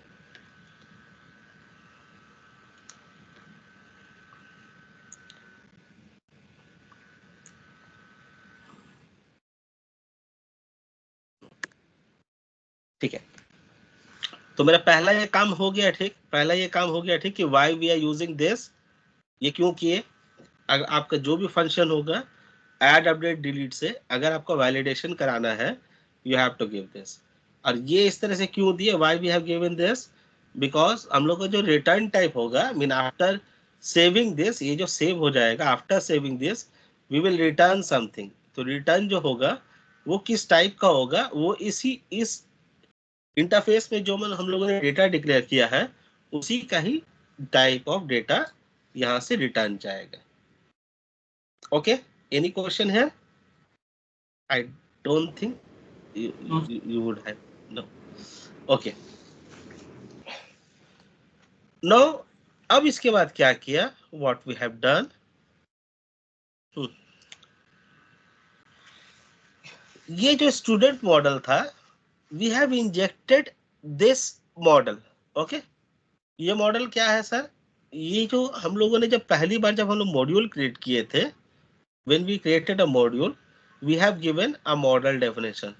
ठीक है, तो मेरा पहला ये काम हो गया। ठीक, पहला ये काम हो गया। ठीक, कि why we are using this, ये क्यों किए। अगर आपका जो भी फंक्शन होगा ऐड अपडेट डिलीट से, अगर आपको वैलिडेशन कराना है, you have to give this. और ये इस तरह से क्यों दिए, why we have given this, because हम लोग का जो रिटर्न टाइप होगा, मीन आफ्टर सेविंग दिस, ये जो सेव हो जाएगा, after saving this we will return something. तो रिटर्न जो होगा वो किस टाइप का होगा, वो इस इंटरफेस में जो हम लोगों ने डेटा डिक्लेयर किया है उसी का ही टाइप ऑफ डेटा यहाँ से रिटर्न जाएगा। ओके, एनी क्वेश्चन है? I don't think you would have, no, okay, now अब इसके बाद क्या किया, what we have done, ये जो स्टूडेंट मॉडल था, we have injected this model, okay, ये मॉडल क्या है सर, ये जो हम लोगों ने जब पहली बार जब हम लोग मॉड्यूल क्रिएट किए थे, when we created a module we have given a model definition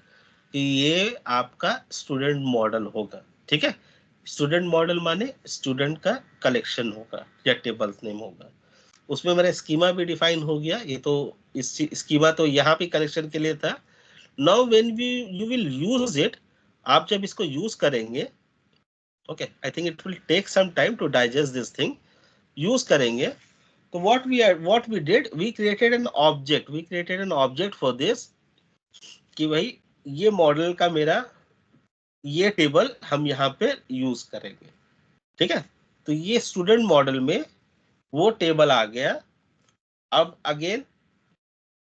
कि ये आपका स्टूडेंट मॉडल होगा। ठीक है, स्टूडेंट मॉडल माने स्टूडेंट का कलेक्शन होगा या टेबल्स नेम होगा। उसमें मेरा स्कीमा भी डिफाइन हो गया। ये तो इस स्कीमा तो यहाँ पे कलेक्शन के लिए था। Now when you will use it, आप जब इसको यूज करेंगे, okay, I think it will take some time to digest this thing, use करेंगे तो what we did, we created an object for this कि भाई ये मॉडल का मेरा ये टेबल हम यहाँ पे यूज करेंगे। ठीक है, तो ये स्टूडेंट मॉडल में वो टेबल आ गया। अब अगेन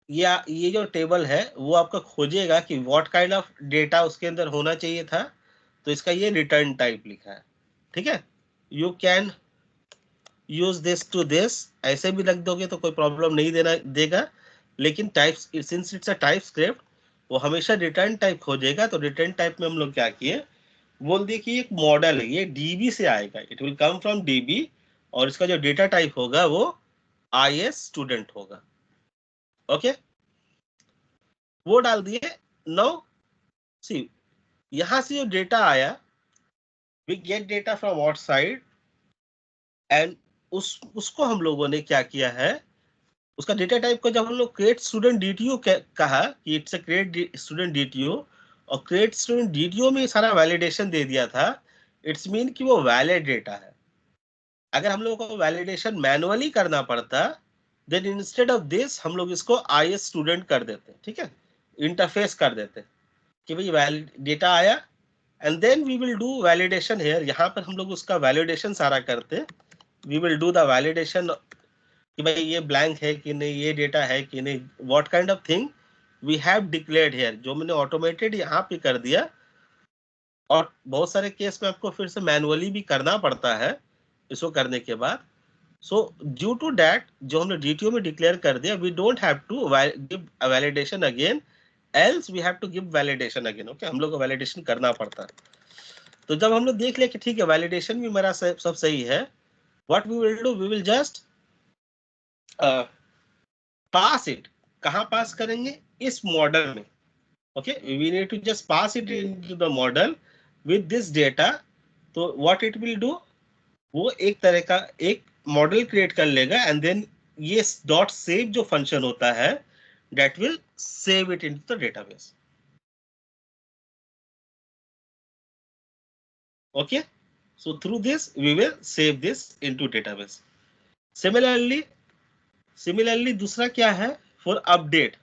ये जो टेबल है वो आपका खोजेगा कि व्हाट काइंड ऑफ डेटा उसके अंदर होना चाहिए था, तो इसका ये रिटर्न टाइप लिखा है। ठीक है, you can use this to this, ऐसे भी रख दोगे तो कोई प्रॉब्लम नहीं देगा, लेकिन types, since it's a type script, वो हमेशा रिटर्न टाइप खोजेगा। तो रिटर्न टाइप में हम लोग क्या किए, बोल दिए कि एक मॉडल है, ये DB से आएगा, it will come from DB, और इसका जो डेटा टाइप होगा वो IS स्टूडेंट होगा। ओके, वो डाल दिए। नाउ सी, यहां से जो डेटा आया, we get data from outside, and उसको हम लोगों ने क्या किया है, उसका डेटा टाइप को जब हम लोग क्रिएट स्टूडेंट DTO कहा कि it's a create student DTO, और क्रिएट स्टूडेंट DTO में सारा वैलिडेशन दे दिया था, इट्स मीन कि वो वैलिड डेटा है। अगर हम लोगों को वैलिडेशन मैनुअली करना पड़ता, देन इंस्टेड ऑफ दिस हम लोग इसको IS स्टूडेंट कर देते। ठीक है, इंटरफेस कर देते कि भाई वैलिड डेटा आया, and then we will do validation here. यहाँ पर हम लोग उसका वैलिडेशन सारा करते, we will do the validation कि भाई ये ब्लैंक है कि नहीं, ये डेटा है कि नहीं, what kind of thing we have declared here, जो मैंने ऑटोमेटेड यहाँ पे कर दिया। और बहुत सारे केस में आपको फिर से मैनुअली भी करना पड़ता है इसको करने के बाद। सो ड्यू टू दैट जो हमने DTO में डिक्लेयर कर दिया, we don't have to give validation again, else we have to give validation again. Okay, हम लोग को वैलिडेशन करना पड़ता है। तो जब हम लोग देख लिया कि ठीक है वैलिडेशन भी मेरा सब सही है, what we will do, we will just pass it. कहाँ पास करेंगे, इस मॉडल में। Okay, we need to just pass it into the model with this data. तो व्हाट इट विल डू, वो एक तरह का एक मॉडल क्रिएट कर लेगा, एंड देन ये डॉट सेव जो फंक्शन होता है, that will save it into the database. Okay, so through this we will save this into database. Similarly दूसरा क्या है, for update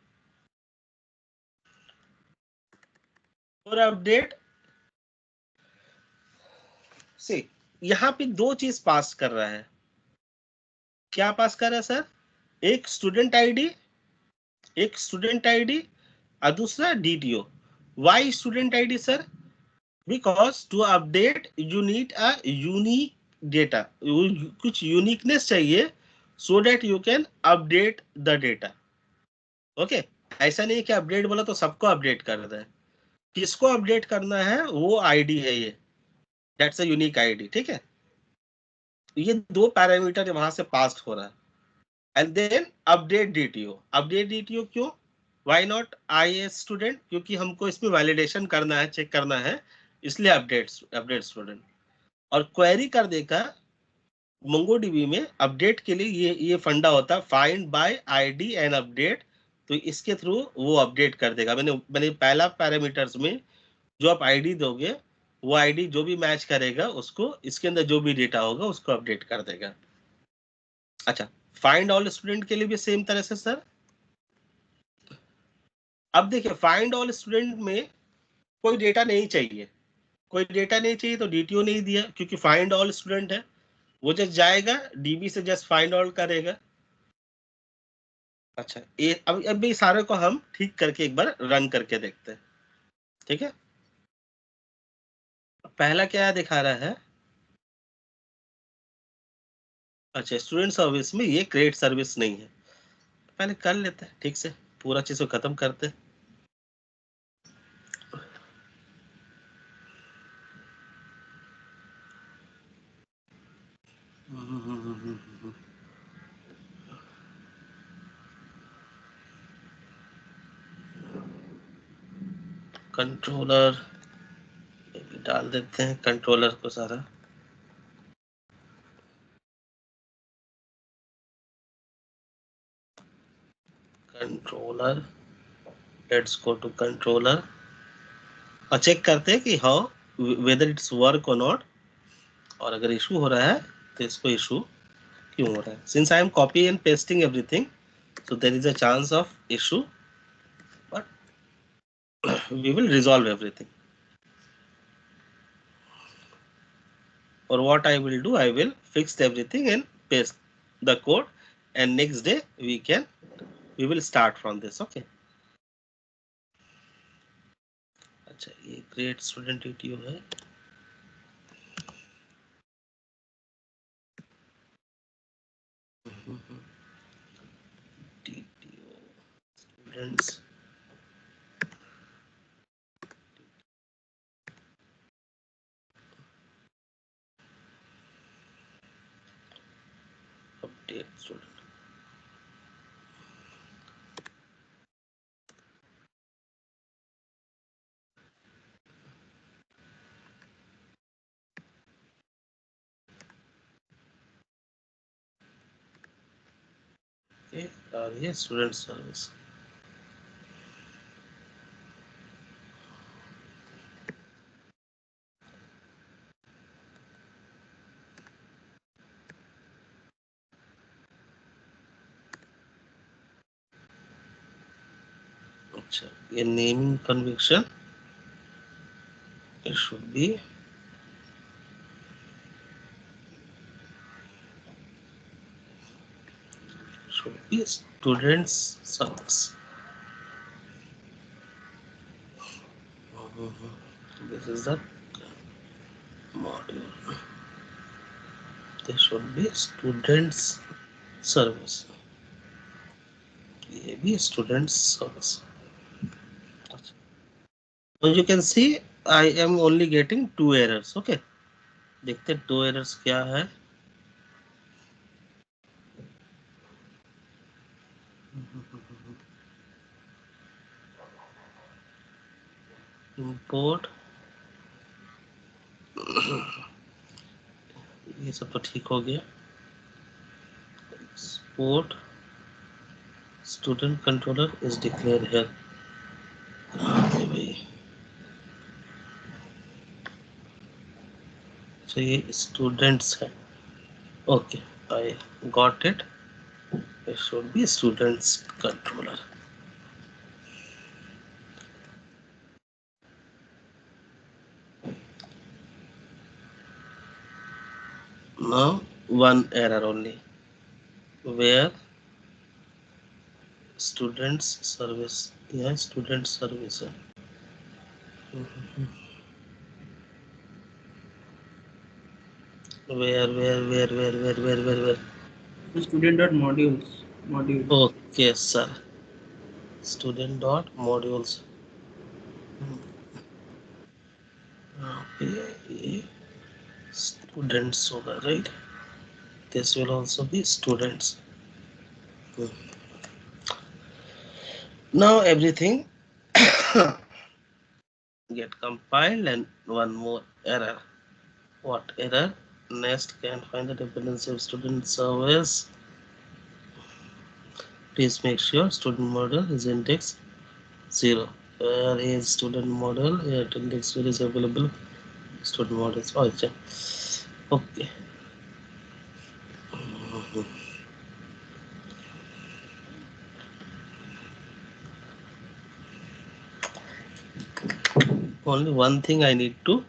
सी यहाँ पे दो चीज पास कर रहा है। क्या पास कर रहा है सर? एक स्टूडेंट आईडी और दूसरा DTO. Why student ID sir? Because to update you need a unique data, कुछ यूनिकनेस चाहिए so that you can update the data. Okay, ऐसा नहीं कि अपडेट बोला तो सबको अपडेट कर दे। किसको अपडेट करना है वो आईडी है ये, दैट्स अ यूनिक आईडी। ठीक है, ये दो पैरामीटर वहां से पास हो रहा है। And then update DTO. Update DTO क्यों? Why not I a student? क्योंकि हमको इसमें वैलिडेशन करना है, चेक करना है, इसलिए अपडेट स्टूडेंट। और क्वेरी कर देगा मोंगोडीबी में अपडेट के लिए ये फंडा होता है find by ID and update. तो इसके थ्रू वो अपडेट कर देगा। मैंने पहला पैरामीटर्स में जो आप आईडी दोगे वो आईडी जो भी मैच करेगा उसको, इसके अंदर जो भी डेटा होगा उसको अपडेट कर देगा। अच्छा, फाइंड ऑल स्टूडेंट के लिए भी सेम तरह से सर। अब देखिए फाइंड ऑल स्टूडेंट में कोई डेटा नहीं चाहिए, तो डीटीओ नहीं दिया क्योंकि फाइंड ऑल स्टूडेंट है। वो जस्ट जाएगा डीबी से जस्ट फाइंड ऑल करेगा। अच्छा, ये अब ये सारे को हम ठीक करके एक बार रन करके देखते हैं। ठीक है, पहला क्या दिखा रहा है? अच्छा, स्टूडेंट सर्विस में ये क्रिएट सर्विस नहीं है। पहले कर लेते हैं ठीक से, पूरा चीज को खत्म करते हैं। कंट्रोलर डाल देते हैं, कंट्रोलर को सारा। Controller, let's go to controller और चेक करते हैं कि हाउ वेदर इट्स वर्क और नॉट। और अगर इशू हो रहा है तो इसको इशू क्यों हो रहा है। Since I am copy and pasting everything so there is a chance of issue, but we will resolve everything. Or what I will do, I will fix everything and paste the code, and next day we will start from this. Okay. अच्छा, ये create student ETO है। TTO students update student। Okay, और ये student service। अच्छा, ये naming convention it should be students service। This is the module, this should be students service, ये भी students service। So you can see I am only getting 2 errors। okay, देखते हैं 2 errors क्या है। import ये सब तो ठीक हो गया। export student controller is declared here। so ये students है। okay, I got it। it should be students controller। Now one error only, where students service, yeah, student service. Where? Student dot module. Okay, sir. Student dot modules. Okay. Students होगा, right? This will also be students. Now everything get compiled, and one more error. What error? Nest can't find the dependency of student service. Please make sure student model is index 0. Where is student model? At index 0 is available. Student model is also okay. Only one thing I need to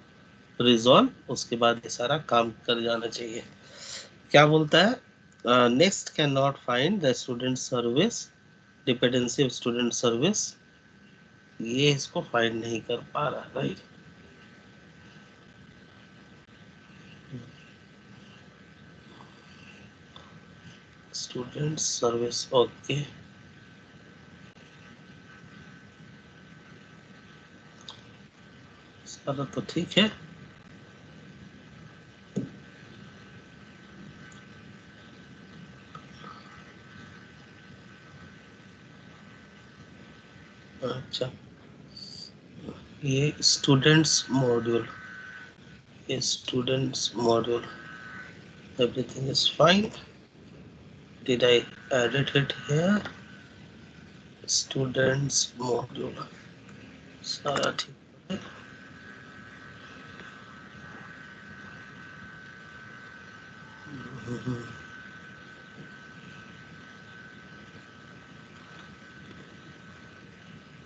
resolve. उसके बाद ये सारा काम कर जाना चाहिए. क्या बोलता है? Next cannot find the student service, dependency of student service. ये इसको फाइंड नहीं कर पा रहा, राइट? Student service, okay. सारा तो ठीक है. अच्छा, ये स्टूडेंट्स मॉड्यूल, ये students module, everything is fine. Did I edit it here? Students module, सारा ठीक है.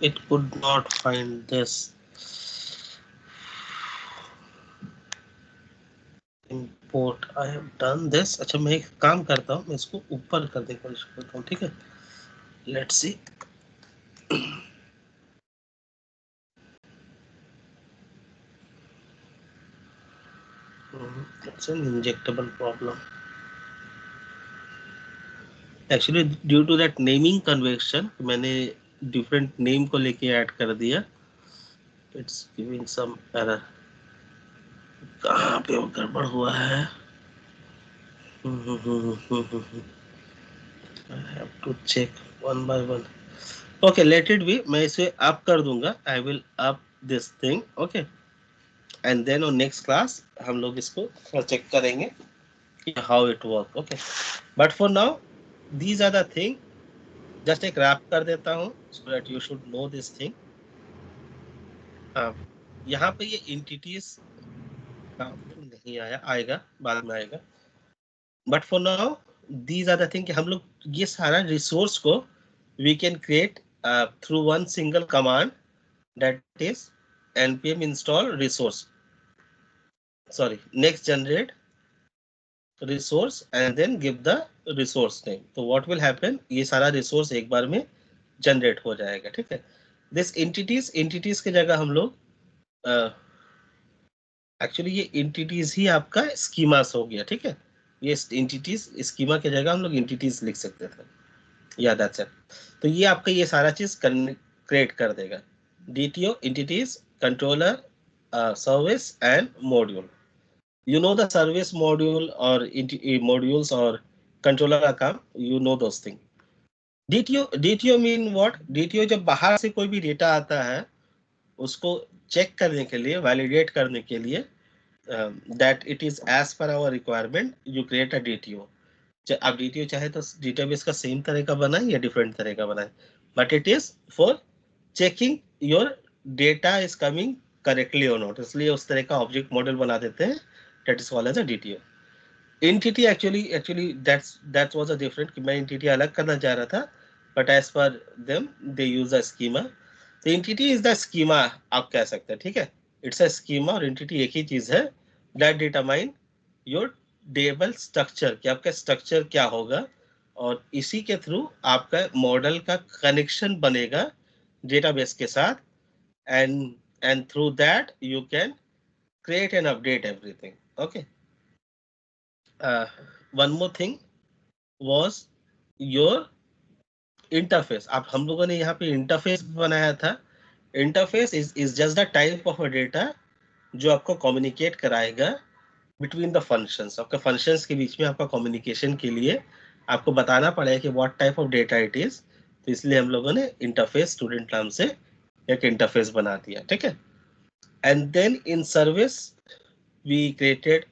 It could not find this. Import, I have done this. अच्छा, मैं एक काम करता हूँ, मैं इसको ऊपर करने की कोशिश करता हूँ, ठीक है? Let's see. It's an injectable problem. Actually, due to that naming convention, मैंने different name को लेके ऐड कर दिया. It's giving some error. कहाँ पे वो गड़बड़ हुआ है? I have to check one by one. Okay, let it be. मैं इसे up कर दूंगा. I will up this thing. Okay. And then on next class हम लोग इसको थोड़ा चेक करेंगे कि how it work. Okay. But for now, these are the thing. Just एक wrap कर देता हूँ so that you should know this thing. यहाँ पे ये entities नहीं आया, आएगा बाद में आएगा. But for now, these are the thing कि हम लोग ये सारा resource को we can create through one single command, that is npm install resource. Sorry, next generate resource and then give the resource name. So what will happen? ये सारा resource एक बार में generate हो जाएगा, ठीक है? This entities के जगह हम लोग actually ये entities ही आपका schemas हो गया, ठीक है? ये entities schema के जगह हम लोग entities लिख सकते थे. Yeah, that's it. तो ये आपका ये सारा चीज create कर देगा. DTO, entities, controller, service and module. You know the service module or modules or controller का काम, you know those things. DTO mean what? DTO जब बाहर से कोई भी डेटा आता है उसको चेक करने के लिए, वैलिडेट करने के लिए, that it is as per our requirement, you create a DTO. अब DTO चाहे तो डेटाबेस का सेम तरह का बनाए या डिफरेंट तरह का बनाए, but it is for checking your data is coming correctly or not. इसलिए उस तरह का ऑब्जेक्ट मॉडल बना देते हैं. That is called as a DTO. Entity actually that was a different. मैं entity अलग करना चाह रहा था, but as per them they use a schema. The entity is the schema आप कह सकते हैं, ठीक है? It's a schema और entity एक ही चीज है that determine your table structure कि आपका स्ट्रक्चर क्या होगा, और इसी के थ्रू आपका मॉडल का कनेक्शन बनेगा डेटाबेस के साथ, and through that you can create and update everything. Okay. One more thing was your interface. आप हम लोगों ने यहाँ पे इंटरफेस बनाया था. Interface is just the type of a data जो आपको communicate कराएगा between the functions. आपका functions के बीच में आपका communication के लिए आपको बताना पड़ेगा कि what type of data it is. तो इसलिए हम लोगों ने इंटरफेस स्टूडेंट नाम से एक इंटरफेस बना दिया. ठीक है. And then in service we created,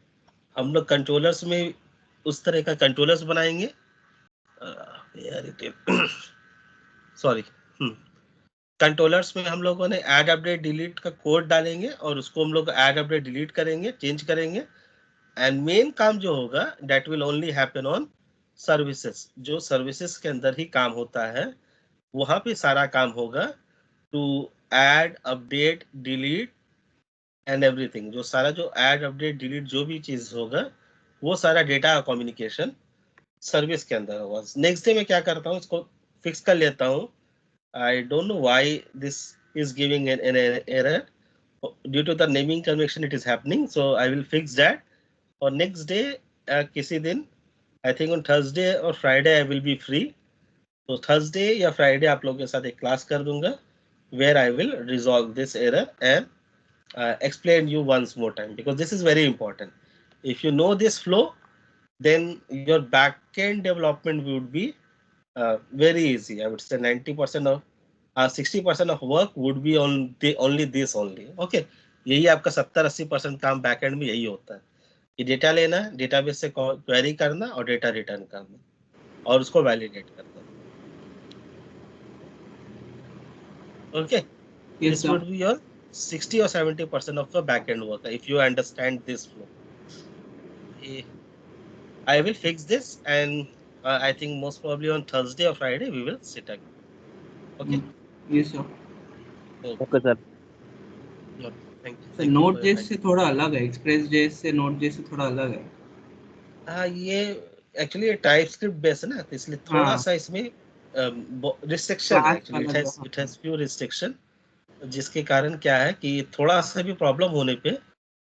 हम लोग कंट्रोलर्स में उस तरह का कंट्रोलर्स बनाएंगे. सॉरी, कंट्रोलर्स में हम लोगों ने ऐड अपडेट डिलीट का कोड डालेंगे और उसको हम लोग ऐड अपडेट डिलीट करेंगे, चेंज करेंगे. एंड मेन काम जो होगा that will only happen on services. जो सर्विसेज के अंदर ही काम होता है वहां पे सारा काम होगा to add update delete and everything. जो सारा जो ऐड अपडेट डिलीट जो भी चीज होगा वो सारा डेटा का कम्युनिकेशन सर्विस के अंदर होगा. नेक्स्ट डे मैं क्या करता हूँ, इसको फिक्स कर लेता हूँ. I don't know why this is giving an error due to the naming convection it is happening. So I will fix that. और नेक्स्ट डे किसी दिन, आई थिंक ऑन थर्सडे और Friday I will be free. तो Thursday या Friday आप लोगों के साथ एक क्लास कर दूंगा where I will resolve this error and explain you once more time, because this is very important. If you know this flow, then your backend development would be very easy. I would say 90% of 60% of work would be on only this only. Okay, यही आपका 70-80% काम backend में यही होता है कि data लेना, database से क्वेरी करना और डेटा रिटर्न करना और उसको वैलिडेट करना. Okay, this would be your 60 or 70% of the backend work if you understand this flow. I will fix this, and I think most probably on Thursday or Friday we will sit again. Okay. Yes sir. Okay sir. Thank you. Sir Node.js से थोड़ा अलग है, Express.js से Node.js से थोड़ा अलग है. हाँ, ये एक्चुअली टाइपस्क्रिप्ट बेस है ना, तो इसलिए थोड़ा सा इसमें रिस्ट्रिक्शन है. Actually it has few restriction, जिसके कारण क्या है कि थोड़ा सा भी प्रॉब्लम होने पे